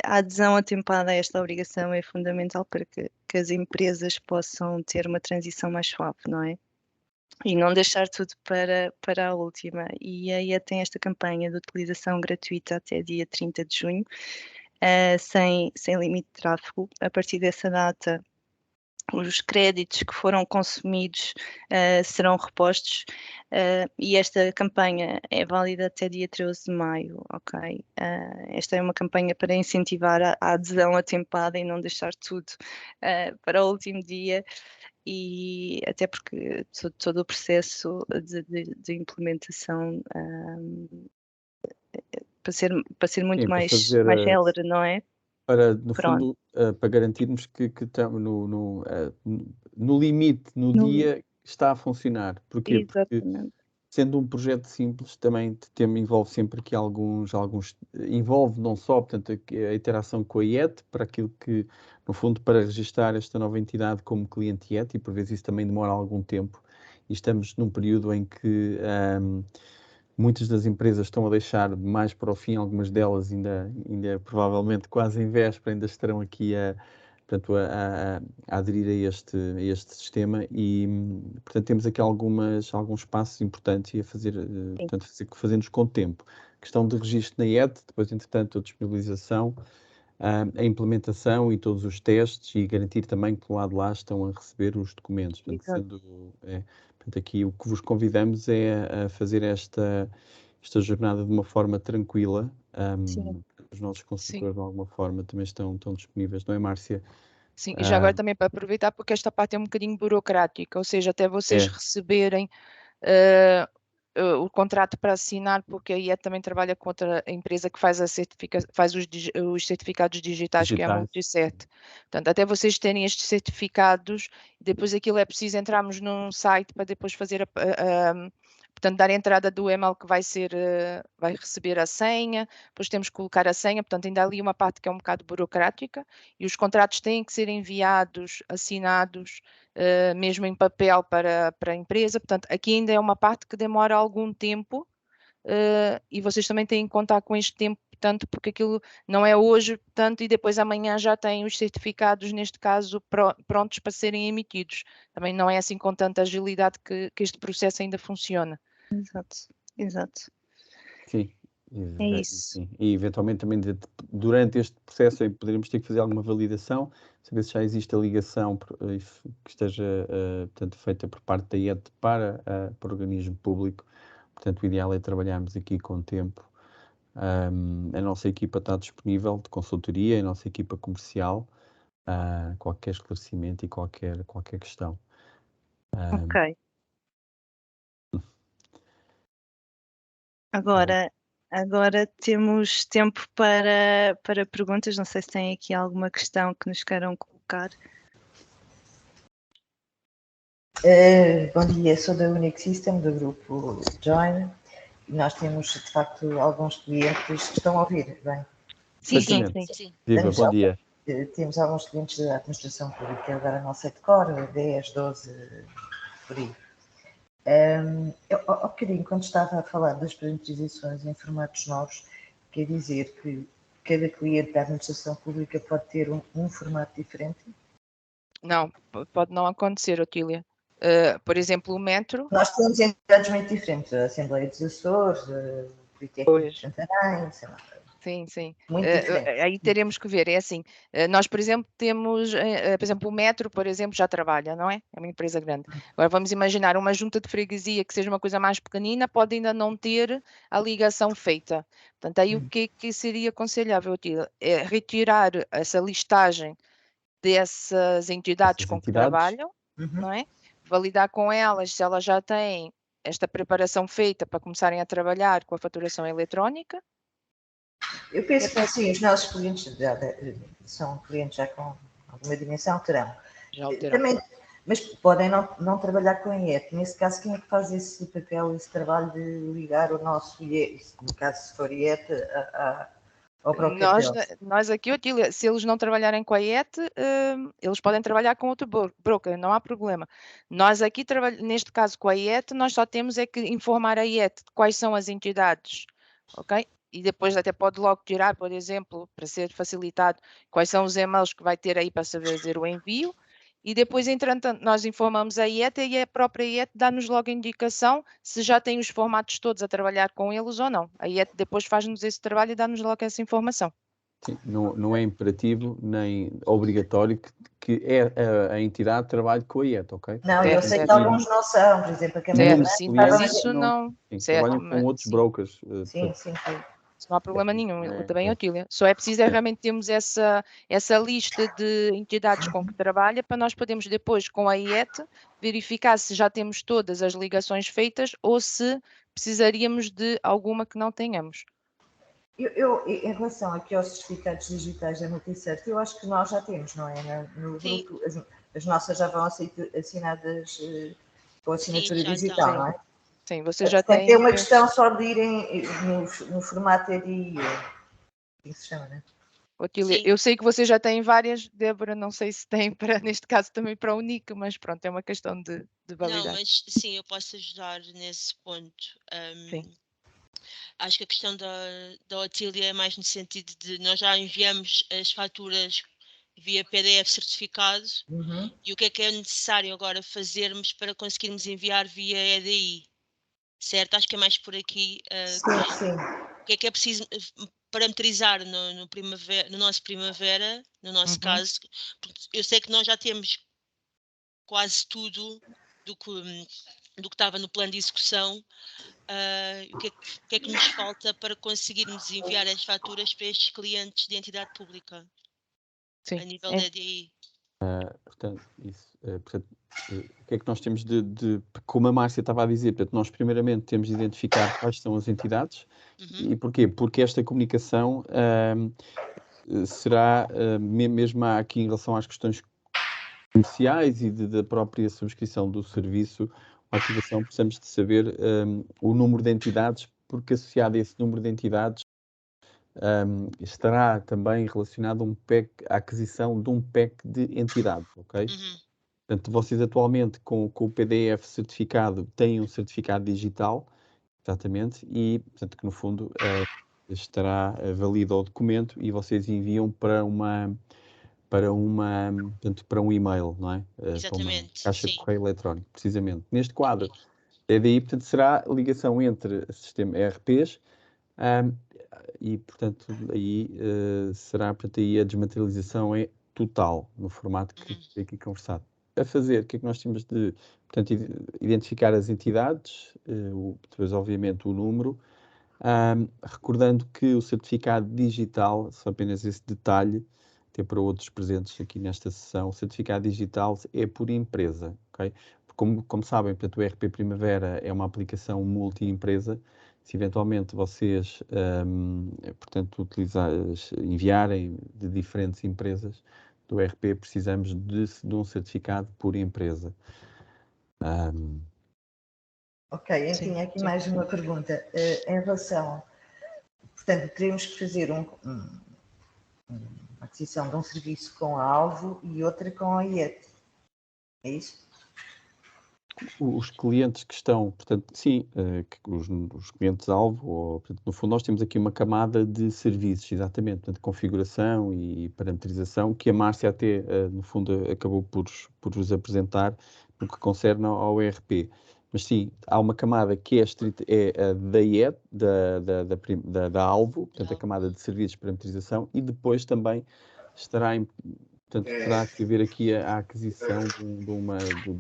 A adesão atempada a esta obrigação é fundamental para que as empresas possam ter uma transição mais suave, não é? E não deixar tudo para a última. E aí tem esta campanha de utilização gratuita até dia 30 de junho, sem limite de tráfego. A partir dessa data, os créditos que foram consumidos serão repostos e esta campanha é válida até dia 13 de maio, ok? Esta é uma campanha para incentivar a adesão atempada e não deixar tudo para o último dia, e até porque todo o processo de implementação para ser muito mais célere, não é? No fundo, para garantirmos que estamos no limite, no dia, está a funcionar. Porquê? Porque sendo um projeto simples, também envolve sempre aqui envolve não só, portanto, a interação com a IET, para aquilo que, no fundo, para registar esta nova entidade como cliente IET, e por vezes isso também demora algum tempo, e estamos num período em que muitas das empresas estão a deixar mais para o fim, algumas delas ainda provavelmente quase em véspera, ainda estarão aqui a aderir a este sistema e, portanto, temos aqui alguns passos importantes e a fazer, portanto, fazendo-nos com tempo. Questão de registro na IET, depois, entretanto, a disponibilização, a implementação e todos os testes e garantir também que do lado de lá estão a receber os documentos. Portanto, portanto, aqui o que vos convidamos é a fazer esta jornada de uma forma tranquila. Os nossos consultores, de alguma forma, também estão disponíveis, não é, Márcia? Sim, e já agora também para aproveitar, porque esta parte é um bocadinho burocrática, ou seja, até vocês receberem o contrato para assinar, porque a IET também trabalha com outra empresa que faz, faz os certificados digitais, que é a Multicert. Portanto, até vocês terem estes certificados, depois aquilo é preciso entrarmos num site para depois fazer portanto, dar a entrada do e-mail que vai receber a senha, depois temos que colocar a senha, portanto, ainda há ali uma parte que é um bocado burocrática, e os contratos têm que ser enviados, assinados, mesmo em papel para a empresa, portanto, aqui ainda é uma parte que demora algum tempo, e vocês também têm que contar com este tempo, portanto, porque aquilo não é hoje, portanto, e depois amanhã já têm os certificados, neste caso, prontos para serem emitidos. Também não é assim com tanta agilidade que este processo ainda funciona. Exato, exato. Sim, É isso. sim. E eventualmente também durante este processo aí poderíamos ter que fazer alguma validação, saber se já existe a ligação que esteja portanto, feita por parte da IET para o organismo público. Portanto, o ideal é trabalharmos aqui com tempo. A nossa equipa está disponível de consultoria, a nossa equipa comercial, qualquer esclarecimento e qualquer questão. Ok. Agora temos tempo para perguntas. Não sei se tem aqui alguma questão que nos queiram colocar. Bom dia, sou da Unique System, do grupo Join. E nós temos, de facto, alguns clientes que estão a ouvir, bem? Sim. Viva, bom dia. Temos alguns clientes da administração pública, agora não sei de cor, 10, 12, por aí. Ao bocadinho, quando estava a falar das parametrizações em formatos novos, quer dizer que cada cliente da administração pública pode ter um formato diferente? Não, pode não acontecer, Otília. Por exemplo, o metro. Nós temos entidades muito diferentes, a Assembleia dos Açores, o Politécnico de Santarém, sei lá. Sim. Muito diferente. Aí teremos que ver, é assim, nós, por exemplo, temos, por exemplo, o metro, por exemplo, já trabalha, não é? É uma empresa grande. Agora vamos imaginar uma junta de freguesia que seja uma coisa mais pequenina, pode ainda não ter a ligação feita. Portanto, aí o que seria aconselhável, Otília? É retirar essa listagem dessas entidades com que trabalham, não é? Validar com elas se elas já têm esta preparação feita para começarem a trabalhar com a faturação eletrónica. Eu penso que assim, os nossos clientes são clientes já com alguma dimensão, terão. Já o terão. Também, mas podem não trabalhar com a IET. Nesse caso, quem é que faz esse papel, esse trabalho de ligar o nosso IET, no caso, se for IET, ao próprio nós aqui, Otília, se eles não trabalharem com a IET, eles podem trabalhar com outro broker, não há problema. Nós aqui, neste caso com a IET, nós só temos é que informar a IET de quais são as entidades, ok? E depois até pode logo tirar, por exemplo, para ser facilitado, quais são os e-mails que vai ter aí para fazer o envio. E depois, entretanto, nós informamos a IET e a própria IET dá-nos logo a indicação se já tem os formatos todos a trabalhar com eles ou não. A IET depois faz-nos esse trabalho e dá-nos logo essa informação. Sim, não é imperativo nem obrigatório que a entidade trabalhe com a IET, ok? Não, eu sei que alguns não são, por exemplo, a Câmara sim, mas isso não... Trabalham com outros brokers. Sim. Não há problema nenhum, também, Otília. Só é preciso realmente termos essa lista de entidades com que trabalha para nós podermos depois, com a IET, verificar se já temos todas as ligações feitas ou se precisaríamos de alguma que não tenhamos. Eu, em relação aqui aos certificados digitais da Multicert, eu acho que nós já temos, não é? No grupo, as nossas já vão assinadas com assinatura digital, não é? Sim, você já tem. É uma questão só de irem no formato EDI, que se chama, não é? Otília, eu sei que você já tem várias, Débora, não sei se tem neste caso também para a Unique, mas pronto, é uma questão de validar. Não, mas sim, eu posso ajudar nesse ponto. Acho que a questão da Otília é mais no sentido de nós já enviamos as faturas via PDF certificado e o que é necessário agora fazermos para conseguirmos enviar via EDI, certo? Acho que é mais por aqui. Sim. O que é preciso parametrizar no nosso Primavera, no nosso caso, porque eu sei que nós já temos quase tudo do que estava no plano de execução. O que é que nos falta para conseguirmos enviar as faturas para estes clientes de entidade pública a nível da EDI? Portanto, o que é que nós temos como a Márcia estava a dizer, portanto, nós primeiramente temos de identificar quais são as entidades. E porquê? Porque esta comunicação será, mesmo aqui em relação às questões comerciais e da própria subscrição do serviço, a ativação, precisamos de saber o número de entidades, porque associado a esse número de entidades estará também relacionado a aquisição de um pack de entidades, ok? Portanto, vocês atualmente com o PDF certificado têm um certificado digital, exatamente, e portanto que no fundo estará válido o documento e vocês enviam para um e-mail, não é? Exatamente, Para uma caixa de sim. correio eletrónico, precisamente. Neste quadro, daí, portanto, será a ligação entre o sistema ERPs e, portanto, aí será, portanto, aí a desmaterialização é total, no formato que foi aqui conversado. A fazer, o que é que nós temos de, portanto, identificar as entidades, depois, obviamente, o número, recordando que o certificado digital, só apenas esse detalhe, até para outros presentes aqui nesta sessão, o certificado digital é por empresa, ok? Como sabem, portanto, o ERP Primavera é uma aplicação multi-empresa. Se eventualmente vocês, portanto, enviarem de diferentes empresas do ERP, precisamos de um certificado por empresa. Ok, eu tinha aqui mais uma pergunta. Em relação, portanto, teremos que fazer uma aquisição de um serviço com a Alvo e outra com a IET. É isso? Os clientes que estão, portanto, sim, os clientes-alvo, portanto, no fundo nós temos aqui uma camada de serviços, exatamente, portanto, configuração e parametrização, que a Márcia até, no fundo, acabou por vos apresentar no que concerne ao ERP. Mas sim, há uma camada que é a da IET, da Alvo, portanto, a camada de serviços de parametrização, e depois também estará portanto, terá que haver aqui a aquisição de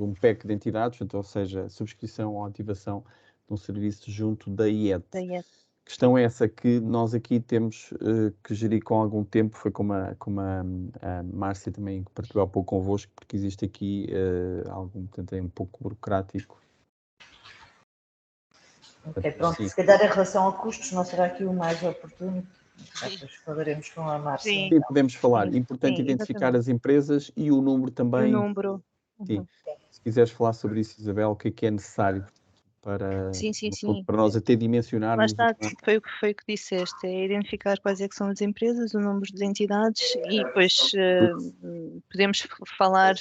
um pack de entidades, portanto, ou seja, a subscrição ou ativação de um serviço junto da IET. Questão é essa que nós aqui temos que gerir com algum tempo, foi como a Márcia também partilhou há pouco convosco, porque existe aqui portanto, é um pouco burocrático. Ok, pronto, se calhar em relação a custos não será aqui o mais oportuno. Depois falaremos com a Márcia. Sim, podemos falar. Importante identificar as empresas e o número também. O número. Sim. Se quiseres falar sobre isso, Isabel, o que é necessário para, para nós até dimensionarmos. Lá está, foi o que disseste, é identificar quais é que são as empresas, o número de entidades e depois podemos falar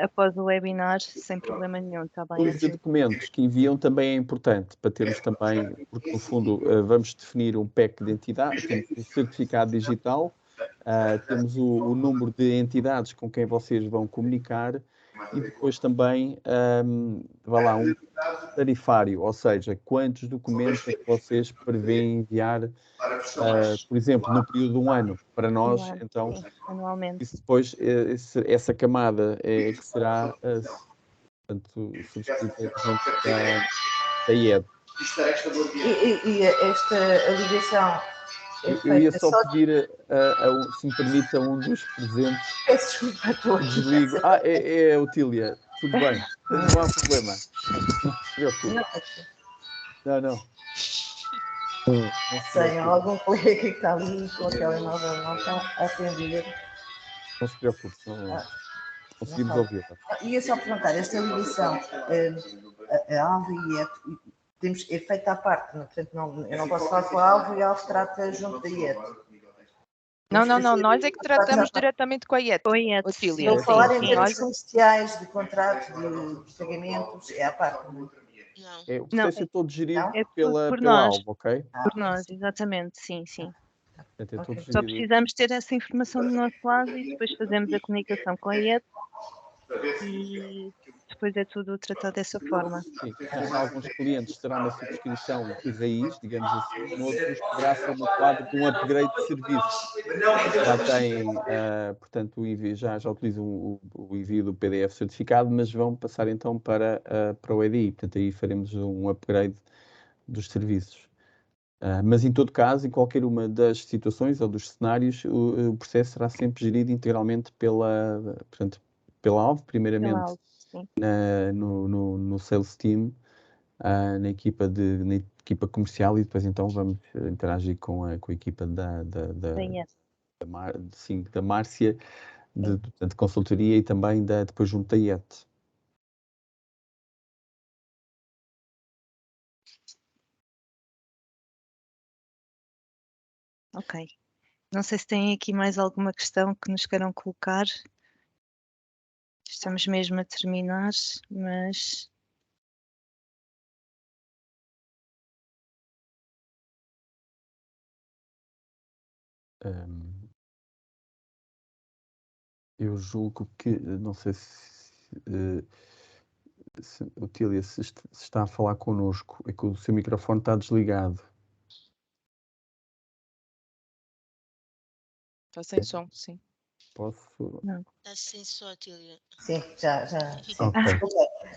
após o webinar sem problema nenhum, está bem? Os documentos que enviam também é importante para termos também, porque no fundo vamos definir um pack de entidades, temos o certificado digital, temos o número de entidades com quem vocês vão comunicar e depois também, um tarifário, ou seja, quantos documentos é que vocês prevêem enviar, por exemplo, no período de um ano, para nós, então, anualmente. Isso depois, essa camada é que será, portanto, subscrita da IED. E esta ligação Eu ia só pedir, se me permite, a um dos presentes. Peço desculpa a todos. Desligo. É a Otília. Tudo bem. Não há problema. Não se preocupe. Não. Sei, algum colega que está ali com o telemóvel não está a atender. Não se preocupe. Conseguimos ouvi-la. Ia só perguntar, esta ligação, a Alvo e a IET, é feita à parte, portanto, eu não posso falar com a Alvo e a Alvo trata junto da IET. Não, nós é que tratamos diretamente com a IET. Otília. Estou a falar em termos comerciais, de contratos, de pagamentos, é à parte, não é? O processo é todo gerido pela nós. Alvo, ok? Por nós, exatamente, sim. Só Okay. precisamos ter essa informação do nosso lado e depois fazemos a comunicação com a IET e depois é tudo tratado dessa forma. Sim, em alguns clientes será uma subscrição de raiz, digamos assim, noutros poderá ser no quadro de um upgrade de serviço. Já têm, portanto, já utilizam o envio do PDF certificado, mas vão passar então para o EDI, portanto aí faremos um upgrade dos serviços. Mas em todo caso, em qualquer uma das situações ou dos cenários, o processo será sempre gerido integralmente portanto, pela alvo, primeiramente Sim. no Sales Team, na equipa comercial, e depois então vamos interagir com a equipa da Márcia, de consultoria, e também depois junto da IET. Ok. Não sei se têm aqui mais alguma questão que nos queiram colocar. Estamos mesmo a terminar, mas... Eu julgo que, não sei Otília, se está a falar connosco, é que o seu microfone está desligado. Está sem som, sim. Posso? Não. Está sem som, Otília. Sim, já. Sim. Ok.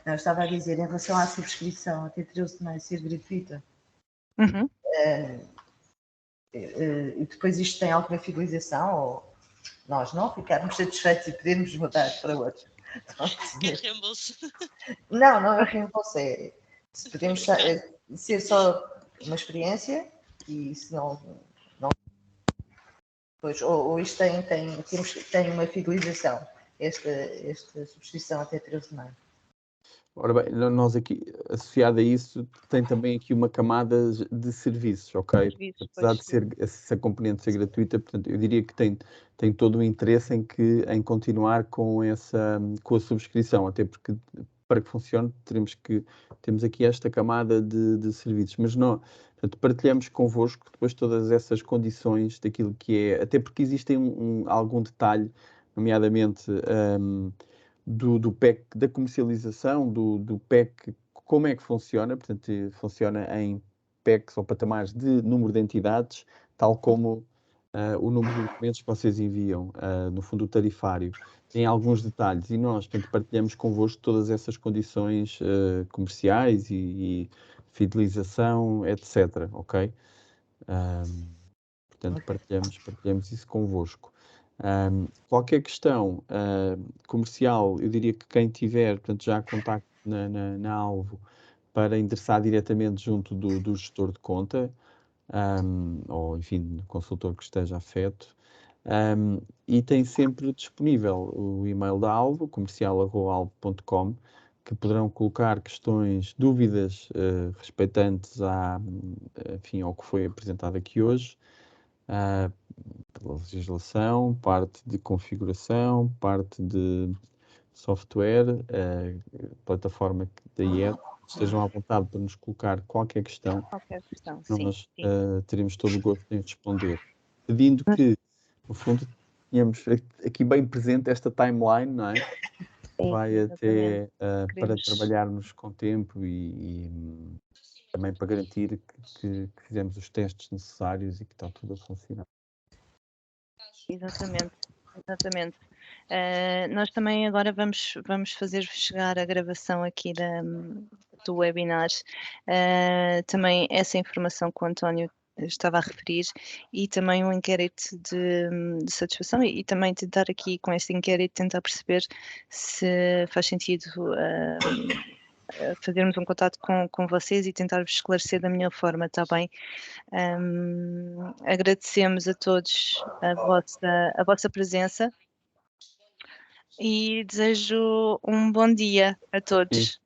Não, estava a dizer, em relação à subscrição até 13 de maio ser gratuita, Uhum. e depois isto tem alguma fidelização, ou nós não ficarmos satisfeitos e podermos mudar para outro? Quer reembolso? Não é reembolso, se podemos ser só uma experiência, e se não pois, ou isto tem uma fidelização, esta subscrição até 13 de maio. Ora bem, nós aqui, associado a isso, tem também aqui uma camada de serviços, ok? Serviços, Apesar pois. de ser essa componente ser gratuita, portanto, eu diria que tem todo o interesse em continuar com a subscrição, até porque para que funcione temos aqui esta camada de serviços, mas não, portanto, partilhamos convosco depois todas essas condições daquilo que é, até porque existem algum detalhe, nomeadamente do PEC, da comercialização, do PEC, como é que funciona. Portanto, funciona em PECs ou patamares de número de entidades, tal como o número de documentos que vocês enviam, no fundo tarifário. Tem alguns detalhes, e nós, portanto, partilhamos convosco todas essas condições comerciais e fidelização, etc. Ok? Portanto, partilhamos isso convosco. Qualquer questão comercial, eu diria que quem tiver, portanto, já contacto na Alvo para endereçar diretamente junto do gestor de conta, ou enfim, do consultor que esteja afeto. E tem sempre disponível o e-mail da Alvo, comercial@alvo.com, que poderão colocar questões, dúvidas respeitantes enfim, ao que foi apresentado aqui hoje. Pela legislação, parte de configuração, parte de software, plataforma da IET. Estejam à vontade para nos colocar qualquer questão. Qualquer questão, sim. Nós teremos todo o gosto em responder. Pedindo que, no fundo, tenhamos aqui bem presente esta timeline, não é? Sim, Vai até para Queremos. trabalharmos com tempo e também para garantir que fizemos os testes necessários e que está tudo a funcionar. Exatamente. Nós também agora vamos fazer chegar a gravação aqui do webinar, também essa informação que o António estava a referir, e também um inquérito de satisfação, e também tentar aqui com este inquérito tentar perceber se faz sentido fazermos um contato com vocês e tentar-vos esclarecer da melhor forma, está bem? Agradecemos a todos a vossa presença e desejo um bom dia a todos.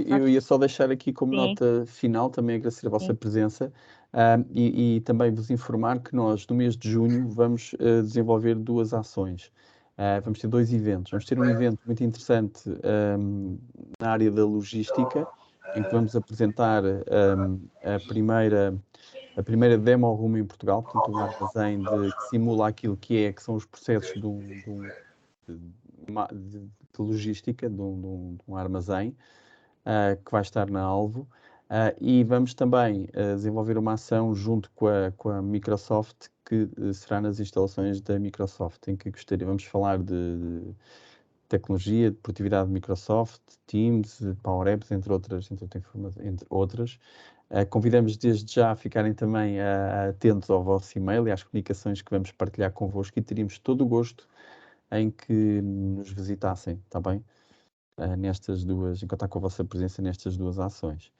Eu ia só deixar aqui como Sim. nota final, também agradecer a vossa presença e também vos informar que nós, no mês de junho, vamos desenvolver 2 ações. Vamos ter 2 eventos. Vamos ter um evento muito interessante na área da logística, em que vamos apresentar a primeira demo room em Portugal, portanto um armazém que simula aquilo que são os processos de logística de um armazém, que vai estar na Alvo, e vamos também desenvolver uma ação junto com a Microsoft, que será nas instalações da Microsoft, em que vamos falar tecnologia, de produtividade de Microsoft, Teams, Power Apps, entre outras. Convidamos desde já a ficarem também atentos ao vosso e-mail e às comunicações que vamos partilhar convosco e teríamos todo o gosto em que nos visitassem, está bem? Em contar com a vossa presença nestas duas ações.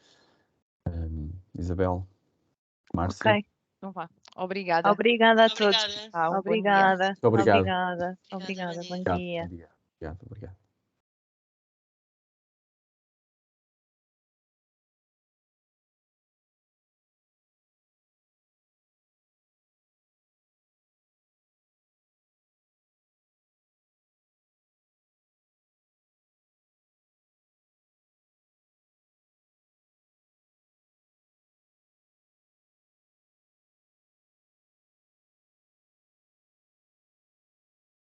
Isabel, Márcia. Ok. Então vá. Obrigada. Obrigada a todos. Obrigada. Ah, um bom dia. Obrigada. Obrigado. Obrigada. Obrigada, Obrigada. bom Bom dia. dia. Obrigado. Obrigado.